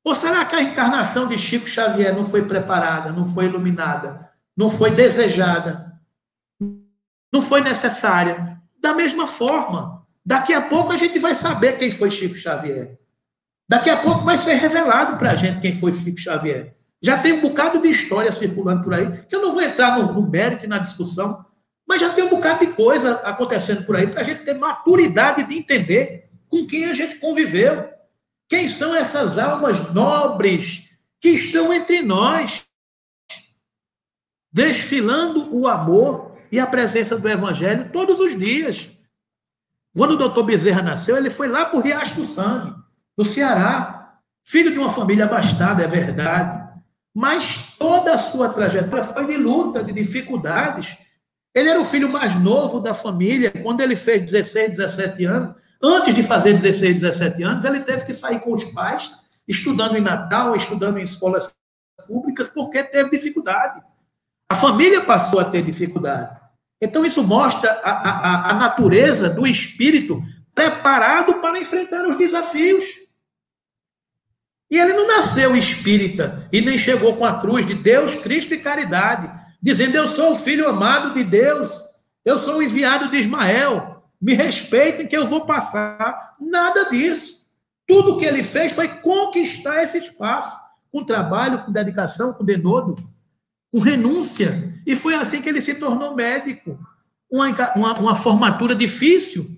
Ou será que a encarnação de Chico Xavier não foi preparada, não foi iluminada, não foi desejada, não foi necessária. Da mesma forma, daqui a pouco a gente vai saber quem foi Chico Xavier. Daqui a pouco vai ser revelado para a gente quem foi Chico Xavier. Já tem um bocado de história circulando por aí, que eu não vou entrar no mérito e na discussão, mas já tem um bocado de coisa acontecendo por aí para a gente ter maturidade de entender com quem a gente conviveu. Quem são essas almas nobres que estão entre nós, desfilando o amor e a presença do Evangelho todos os dias. Quando o doutor Bezerra nasceu, ele foi lá para o Riacho do Sangue, no Ceará, filho de uma família abastada, é verdade, mas toda a sua trajetória foi de luta, de dificuldades. Ele era o filho mais novo da família. Quando ele fez 16, 17 anos, antes de fazer 16, 17 anos, ele teve que sair com os pais, estudando em Natal, estudando em escolas públicas, porque teve dificuldade. A família passou a ter dificuldade. Então, isso mostra a natureza do espírito preparado para enfrentar os desafios. E ele não nasceu espírita e nem chegou com a cruz de Deus, Cristo e caridade, dizendo: eu sou o filho amado de Deus, eu sou o enviado de Ismael, me respeitem que eu vou passar. Nada disso. Tudo que ele fez foi conquistar esse espaço, com trabalho, com dedicação, com denodo, com renúncia. E foi assim que ele se tornou médico. Uma formatura difícil,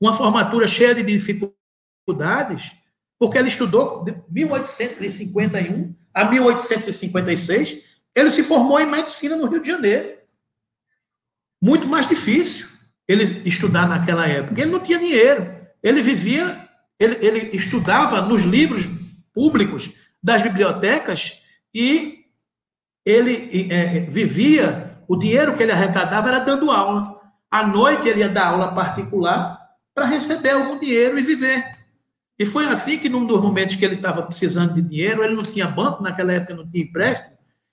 uma formatura cheia de dificuldades, porque ele estudou de 1851 a 1856, ele se formou em medicina no Rio de Janeiro. Muito mais difícil ele estudar naquela época. Ele não tinha dinheiro. Ele vivia, ele estudava nos livros públicos das bibliotecas e ele vivia, o dinheiro que ele arrecadava era dando aula. À noite ele ia dar aula particular para receber algum dinheiro e viver. E foi assim que, num dos momentos que ele estava precisando de dinheiro, ele não tinha banco, naquela época não tinha empréstimo,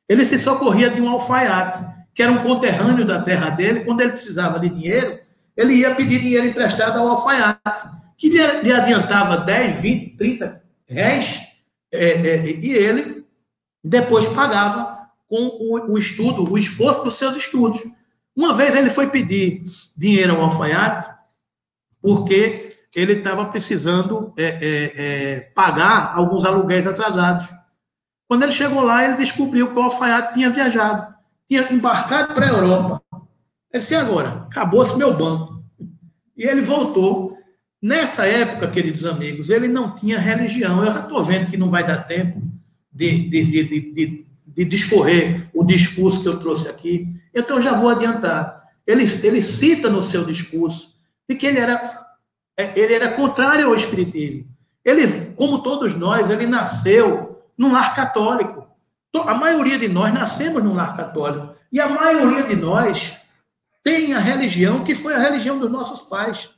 ele se socorria de um alfaiate, que era um conterrâneo da terra dele. Quando ele precisava de dinheiro, ele ia pedir dinheiro emprestado ao alfaiate, que lhe adiantava 10, 20, 30 réis, e ele depois pagava com o estudo, o esforço dos seus estudos. Uma vez ele foi pedir dinheiro ao alfaiate, porque ele estava precisando pagar alguns aluguéis atrasados. Quando ele chegou lá, ele descobriu que o alfaiate tinha viajado, tinha embarcado para a Europa. Ele disse: agora, acabou-se meu banco. E ele voltou. Nessa época, queridos amigos, ele não tinha religião. Eu já estou vendo que não vai dar tempo de discorrer o discurso que eu trouxe aqui. Então, já vou adiantar. Ele cita no seu discurso de que ele era contrário ao espiritismo. Ele, como todos nós, ele nasceu num lar católico. A maioria de nós nascemos num lar católico. E a maioria de nós tem a religião que foi a religião dos nossos pais.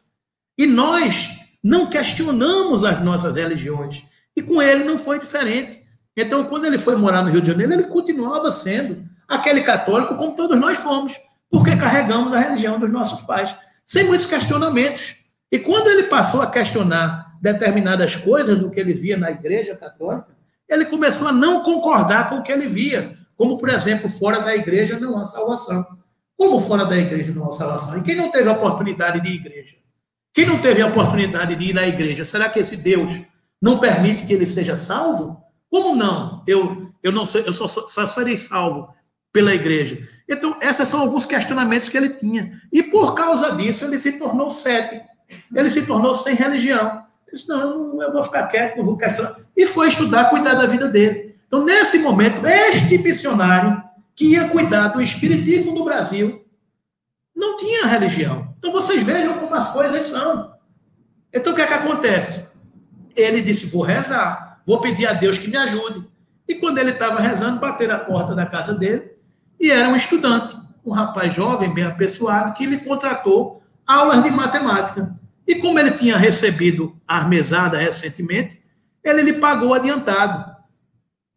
E nós não questionamos as nossas religiões. E com ele não foi diferente. Então, quando ele foi morar no Rio de Janeiro, ele continuava sendo aquele católico como todos nós fomos, porque carregamos a religião dos nossos pais, sem muitos questionamentos. E quando ele passou a questionar determinadas coisas do que ele via na Igreja Católica, ele começou a não concordar com o que ele via, como, por exemplo, fora da igreja não há salvação. Como fora da igreja não há salvação? E quem não teve a oportunidade de ir à igreja? Quem não teve a oportunidade de ir à igreja, será que esse Deus não permite que ele seja salvo? Como não? Eu não sei, eu só serei salvo pela igreja. Então, esses são alguns questionamentos que ele tinha. E por causa disso, ele se tornou cético. Ele se tornou sem religião. Ele disse: não, eu vou ficar quieto, não vou questionar. E foi estudar, cuidar da vida dele. Então, nesse momento, este missionário que ia cuidar do espiritismo no Brasil não tinha religião. Então, vocês vejam como as coisas são. Então, o que é que acontece? Ele disse: vou rezar, vou pedir a Deus que me ajude. E quando ele estava rezando, bateram a porta da casa dele e era um estudante, um rapaz jovem, bem apessoado, que lhe contratou aulas de matemática. E como ele tinha recebido a mesada recentemente, ele lhe pagou adiantado.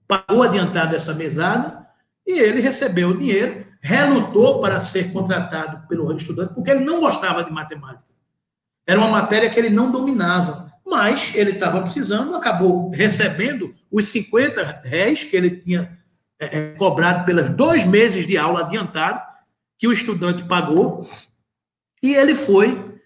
Pagou adiantado essa mesada e ele recebeu o dinheiro, relutou para ser contratado pelo estudante, porque ele não gostava de matemática. Era uma matéria que ele não dominava, mas ele estava precisando, acabou recebendo os 50 réis que ele tinha cobrado pelos 2 meses de aula adiantado, que o estudante pagou, E ele foi,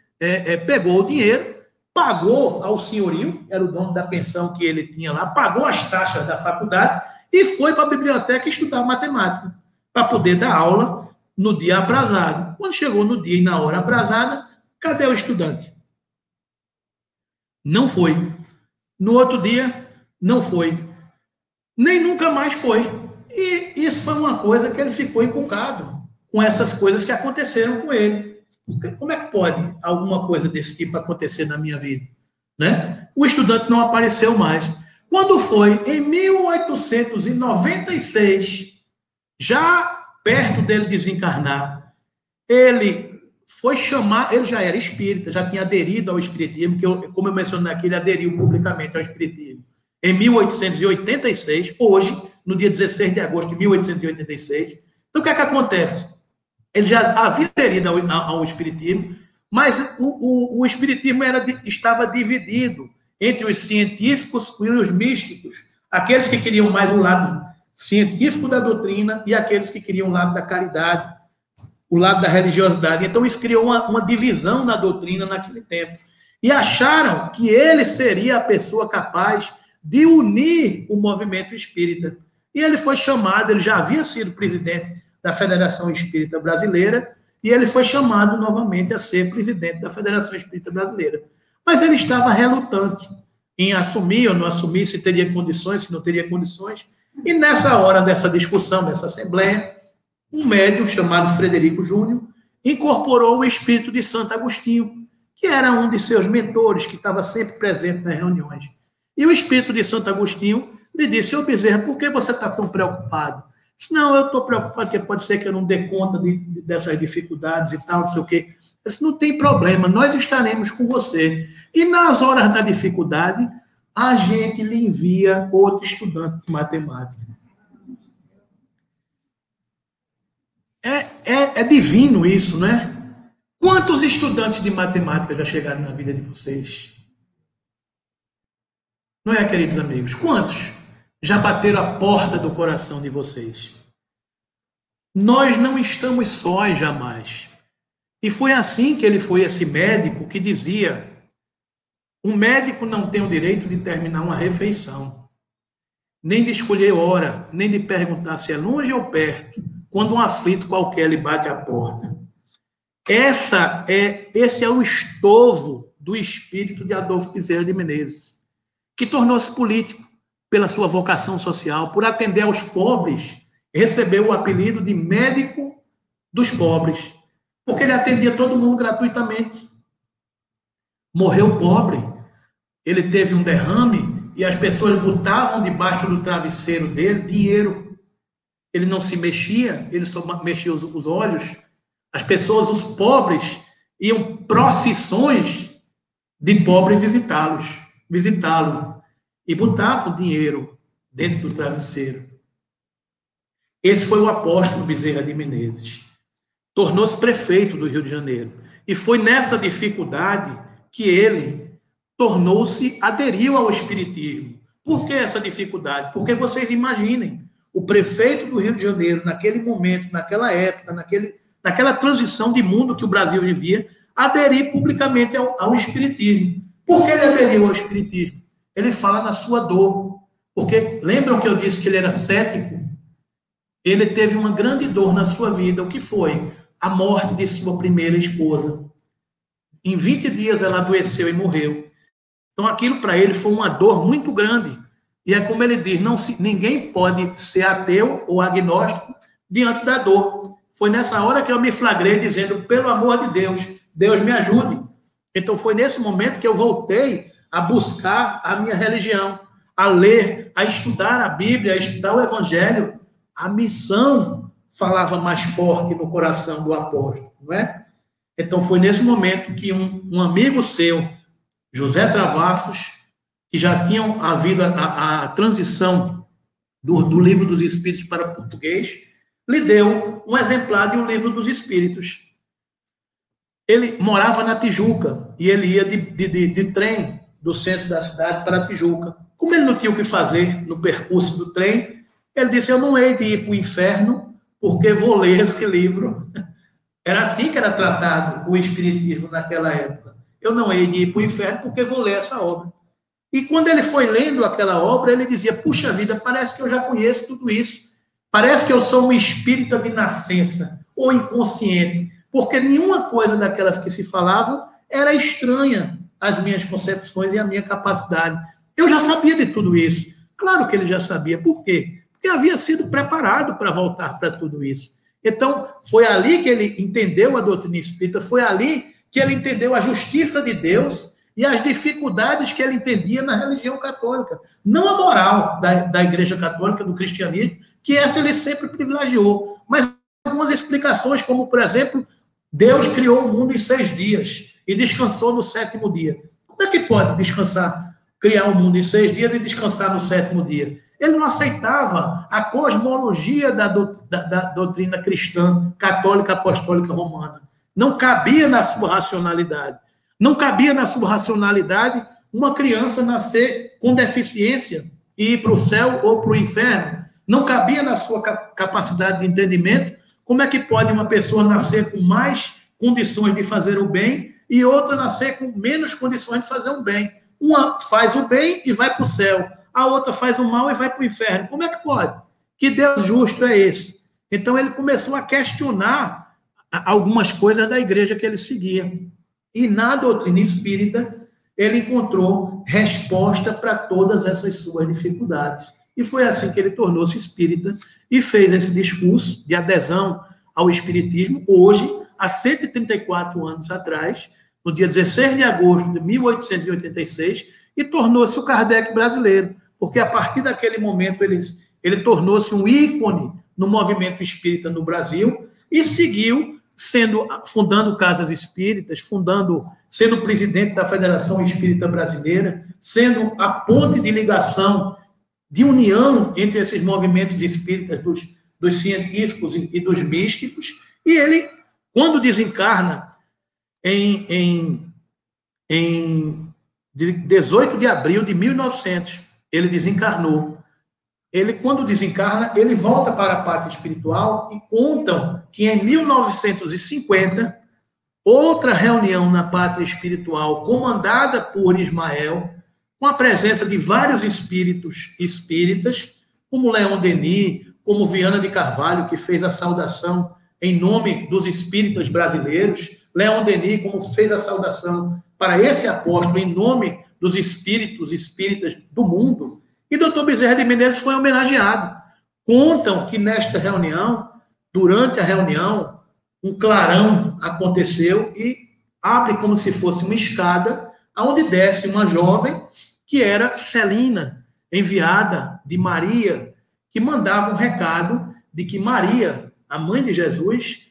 pegou o dinheiro, pagou ao senhorio, era o dono da pensão que ele tinha lá, pagou as taxas da faculdade e foi para a biblioteca estudar matemática, para poder dar aula no dia aprazado. Quando chegou no dia e na hora aprazada, cadê o estudante? Não foi. No outro dia, não foi. Nem nunca mais foi. E isso foi uma coisa que ele ficou encucado com essas coisas que aconteceram com ele. Como é que pode alguma coisa desse tipo acontecer na minha vida? Né? O estudante não apareceu mais. Quando foi em 1896, já perto dele desencarnar, ele foi chamar, ele já era espírita, já tinha aderido ao espiritismo, como eu mencionei aqui, ele aderiu publicamente ao espiritismo em 1886, hoje, no dia 16 de agosto de 1886. Então, o que é que acontece? Ele já havia aderido ao espiritismo, mas o espiritismo estava dividido entre os científicos e os místicos, aqueles que queriam mais o lado científico da doutrina e aqueles que queriam o lado da caridade, o lado da religiosidade. Então, isso criou uma divisão na doutrina naquele tempo. E acharam que ele seria a pessoa capaz de unir o movimento espírita. E ele foi chamado, ele já havia sido presidente da Federação Espírita Brasileira, e ele foi chamado novamente a ser presidente da Federação Espírita Brasileira. Mas ele estava relutante em assumir ou não assumir, se teria condições, se não teria condições. E nessa hora dessa discussão, dessa assembleia, um médium chamado Frederico Júnior incorporou o espírito de Santo Agostinho, que era um de seus mentores, que estava sempre presente nas reuniões. E o espírito de Santo Agostinho lhe disse: ô Bezerra, por que você está tão preocupado? Disse: não, eu estou preocupado porque pode ser que eu não dê conta dessas dificuldades e tal, não sei o quê. Eu disse: não tem problema, nós estaremos com você. E nas horas da dificuldade, a gente lhe envia outro estudante de matemática. É divino isso, né? Quantos estudantes de matemática já chegaram na vida de vocês? Não é, queridos amigos? Quantos já bateram a porta do coração de vocês? Nós não estamos sós jamais. E foi assim que ele foi esse médico que dizia: um médico não tem o direito de terminar uma refeição, nem de escolher hora, nem de perguntar se é longe ou perto, quando um aflito qualquer lhe bate à porta. Esse é o estovo do espírito de Adolfo Bezerra de Menezes, que tornou-se político pela sua vocação social, por atender aos pobres, recebeu o apelido de médico dos pobres, porque ele atendia todo mundo gratuitamente. Morreu pobre, ele teve um derrame e as pessoas botavam debaixo do travesseiro dele dinheiro. Ele não se mexia, ele só mexia os olhos. As pessoas, os pobres, iam procissões de pobres visitá-lo, e botavam dinheiro dentro do travesseiro. Esse foi o apóstolo Bezerra de Menezes. Tornou-se prefeito do Rio de Janeiro. E foi nessa dificuldade que ele aderiu ao espiritismo. Por que essa dificuldade? Porque vocês imaginem, o prefeito do Rio de Janeiro, naquele momento, naquela época, naquela transição de mundo que o Brasil vivia, aderir publicamente ao espiritismo. Por que ele aderiu ao espiritismo? Ele fala na sua dor. Porque lembram que eu disse que ele era cético? Ele teve uma grande dor na sua vida. O que foi? A morte de sua primeira esposa. Em 20 dias ela adoeceu e morreu. Então aquilo para ele foi uma dor muito grande. E é como ele diz, ninguém pode ser ateu ou agnóstico diante da dor. Foi nessa hora que eu me flagrei dizendo: pelo amor de Deus, Deus me ajude. Então foi nesse momento que eu voltei a buscar a minha religião, a ler, a estudar a Bíblia, a estudar o Evangelho. A missão falava mais forte no coração do apóstolo, não é? Então foi nesse momento que um amigo seu, José Travassos, que já tinham havido a transição do Livro dos Espíritos para o português, lhe deu um exemplar de O Livro dos Espíritos. Ele morava na Tijuca e ele ia de trem do centro da cidade para a Tijuca. Como ele não tinha o que fazer no percurso do trem, ele disse: eu não hei de ir para o inferno porque vou ler esse livro Era assim que era tratado o espiritismo naquela época. Eu não hei de ir para o inferno porque vou ler essa obra. E quando ele foi lendo aquela obra, ele dizia, puxa vida, parece que eu já conheço tudo isso. Parece que eu sou um espírita de nascença, ou inconsciente, porque nenhuma coisa daquelas que se falavam era estranha às minhas concepções e à minha capacidade. Eu já sabia de tudo isso. Claro que ele já sabia. Por quê? Porque havia sido preparado para voltar para tudo isso. Então, foi ali que ele entendeu a doutrina espírita, foi ali que ele entendeu a justiça de Deus e as dificuldades que ele entendia na religião católica. Não a moral da Igreja Católica, do cristianismo, que essa ele sempre privilegiou, mas algumas explicações, como, por exemplo, Deus criou o mundo em 6 dias e descansou no 7º dia. Como é que pode descansar, criar o mundo em 6 dias e descansar no 7º dia? Ele não aceitava a cosmologia da doutrina cristã, católica, apostólica, romana. Não cabia na sua racionalidade. Não cabia na sua racionalidade uma criança nascer com deficiência e ir para o céu ou para o inferno. Não cabia na sua capacidade de entendimento como é que pode uma pessoa nascer com mais condições de fazer o bem e outra nascer com menos condições de fazer o bem. Uma faz o bem e vai para o céu, a outra faz o mal e vai para o inferno. Como é que pode? Que Deus justo é esse? Então ele começou a questionar algumas coisas da igreja que ele seguia. E na doutrina espírita, ele encontrou resposta para todas essas suas dificuldades. E foi assim que ele tornou-se espírita e fez esse discurso de adesão ao espiritismo, hoje, há 134 anos atrás, no dia 16 de agosto de 1886, e tornou-se o Kardec brasileiro, porque a partir daquele momento ele tornou-se um ícone no movimento espírita no Brasil e seguiu fundando casas espíritas, sendo presidente da Federação Espírita Brasileira, sendo a ponte de ligação, de união entre esses movimentos espíritas dos científicos e dos místicos, e ele, quando desencarna em 18 de abril de 1900, ele desencarnou. Ele, quando desencarna, ele volta para a pátria espiritual e contam que em 1950, outra reunião na pátria espiritual, comandada por Ismael, com a presença de vários espíritas, como Leon Denis, como Viana de Carvalho, que fez a saudação em nome dos espíritas brasileiros, Leon Denis, como fez a saudação para esse apóstolo em nome dos espíritas do mundo, e Dr. Bezerra de Menezes foi homenageado. Contam que nesta reunião, durante a reunião, um clarão aconteceu e abre como se fosse uma escada, aonde desce uma jovem que era Celina, enviada de Maria, que mandava um recado de que Maria, a mãe de Jesus,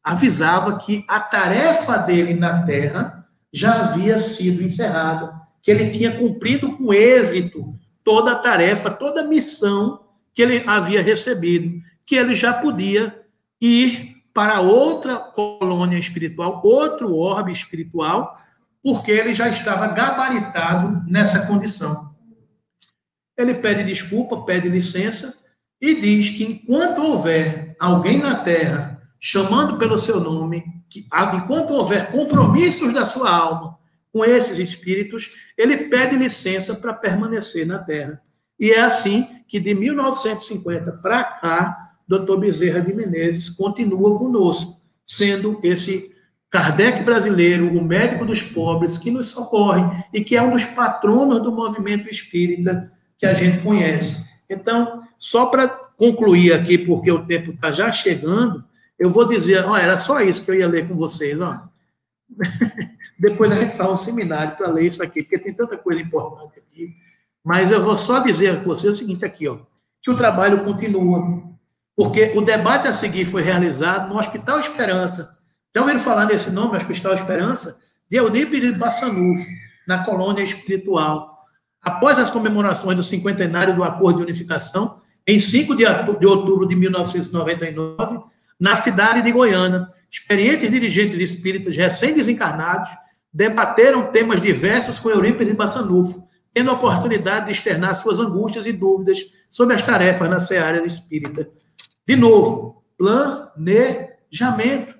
avisava que a tarefa dele na terra já havia sido encerrada, que ele tinha cumprido com êxito toda a tarefa, toda a missão que ele havia recebido, que ele já podia ir para outra colônia espiritual, outro orbe espiritual, porque ele já estava gabaritado nessa condição. Ele pede desculpa, pede licença e diz que enquanto houver alguém na Terra chamando pelo seu nome, enquanto houver compromissos da sua alma com esses espíritos, ele pede licença para permanecer na Terra. E é assim que, de 1950 para cá, Dr. Bezerra de Menezes continua conosco, sendo esse Kardec brasileiro, o médico dos pobres, que nos socorre e que é um dos patronos do movimento espírita que a gente conhece. Então, só para concluir aqui, porque o tempo está já chegando, eu vou dizer, era só isso que eu ia ler com vocês, ó. Depois a gente faz um seminário para ler isso aqui, porque tem tanta coisa importante aqui. Mas eu vou só dizer a vocês o seguinte aqui, ó, que o trabalho continua, porque o debate a seguir foi realizado no Hospital Esperança. Já ouviram falar nesse nome, Hospital Esperança? De Eurípides Bassanufo, na colônia espiritual. Após as comemorações do 50º do Acordo de Unificação, em 5 de outubro de 1999, na cidade de Goiânia, experientes dirigentes espíritas recém-desencarnados debateram temas diversos com Eurípides Bassanufo, tendo a oportunidade de externar suas angústias e dúvidas sobre as tarefas na seara espírita. De novo, planejamento.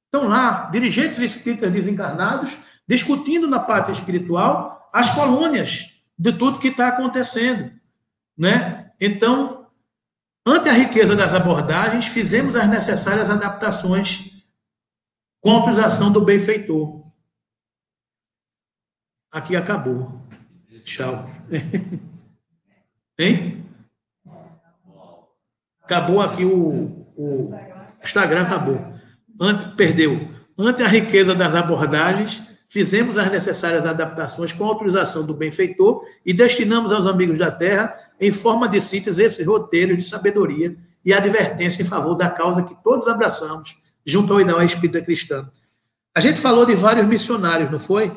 Estão lá, dirigentes espíritas desencarnados, discutindo na pátria espiritual as colônias de tudo que está acontecendo, né? Então, ante a riqueza das abordagens, fizemos as necessárias adaptações com autorização do benfeitor. Aqui acabou. Tchau. Hein? Acabou aqui o Instagram, acabou. Perdeu. Ante a riqueza das abordagens, fizemos as necessárias adaptações com autorização do benfeitor e destinamos aos amigos da Terra, em forma de síntese, esse roteiro de sabedoria e advertência em favor da causa que todos abraçamos, junto ao ideal espírita cristã. A gente falou de vários missionários, não foi?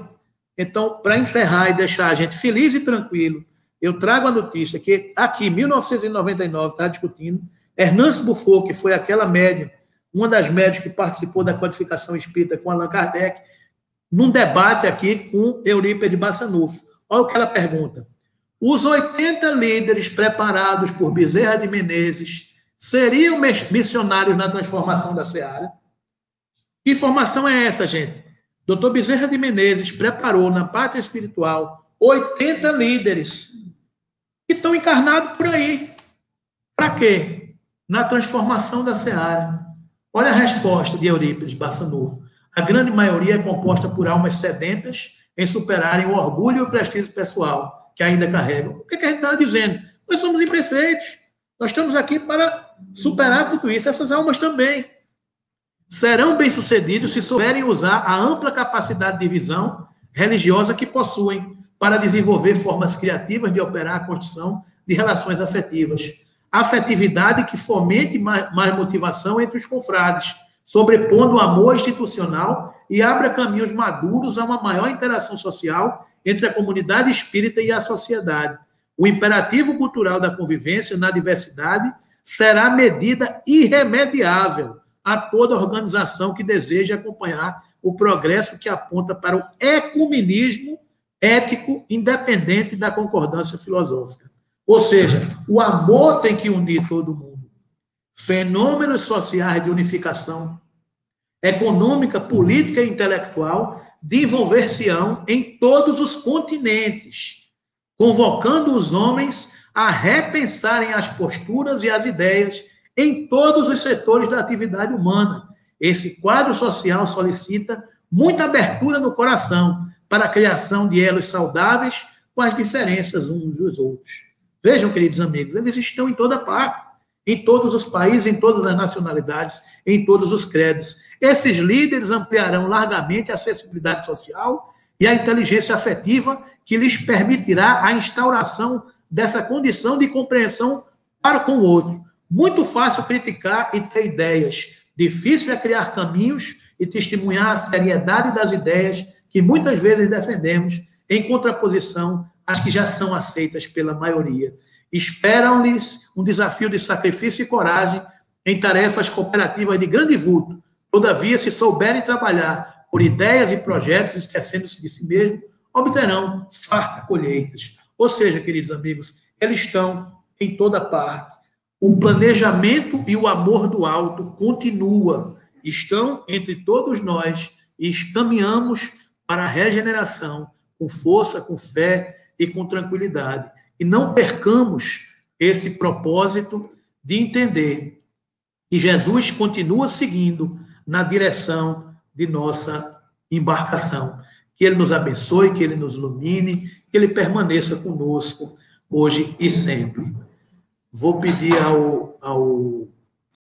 Então, para encerrar e deixar a gente feliz e tranquilo, eu trago a notícia que aqui, em 1999, está discutindo, Hernance Buffo, que foi aquela médium, uma das médias que participou da codificação espírita com Allan Kardec, num debate aqui com Eurípides Bassanufo. Olha o que ela pergunta. Os 80 líderes preparados por Bezerra de Menezes seriam missionários na transformação da Seara? Que informação é essa, gente? Dr. Bezerra de Menezes preparou na pátria espiritual 80 líderes que estão encarnados por aí. Para quê? Na transformação da Seara. Olha a resposta de Eurípides Bassanufo. A grande maioria é composta por almas sedentas em superarem o orgulho e o prestígio pessoal que ainda carregam. O que a gente está dizendo? Nós somos imperfeitos. Nós estamos aqui para superar tudo isso. Essas almas também serão bem-sucedidos se souberem usar a ampla capacidade de visão religiosa que possuem para desenvolver formas criativas de operar a construção de relações afetivas. Afetividade que fomente mais motivação entre os confrades, sobrepondo o amor institucional e abra caminhos maduros a uma maior interação social entre a comunidade espírita e a sociedade. O imperativo cultural da convivência na diversidade será medida irremediável a toda organização que deseja acompanhar o progresso que aponta para o ecumenismo ético independente da concordância filosófica. Ou seja, o amor tem que unir todo mundo. Fenômenos sociais de unificação econômica, política e intelectual desenvolver-se-ão em todos os continentes, convocando os homens a repensarem as posturas e as ideias em todos os setores da atividade humana. Esse quadro social solicita muita abertura no coração para a criação de elos saudáveis com as diferenças uns dos outros. Vejam, queridos amigos, eles estão em toda parte, em todos os países, em todas as nacionalidades, em todos os credos. Esses líderes ampliarão largamente a acessibilidade social e a inteligência afetiva que lhes permitirá a instauração dessa condição de compreensão para com o outro. Muito fácil criticar e ter ideias. Difícil é criar caminhos e testemunhar a seriedade das ideias que muitas vezes defendemos em contraposição às que já são aceitas pela maioria. Esperam-lhes um desafio de sacrifício e coragem em tarefas cooperativas de grande vulto. Todavia, se souberem trabalhar por ideias e projetos, esquecendo-se de si mesmo, obterão fartas colheitas. Ou seja, queridos amigos, eles estão em toda parte. O planejamento e o amor do alto continua, estão entre todos nós e caminhamos para a regeneração com força, com fé e com tranquilidade. E não percamos esse propósito de entender que Jesus continua seguindo na direção de nossa embarcação. Que Ele nos abençoe, que Ele nos ilumine, que Ele permaneça conosco hoje e sempre. Vou pedir ao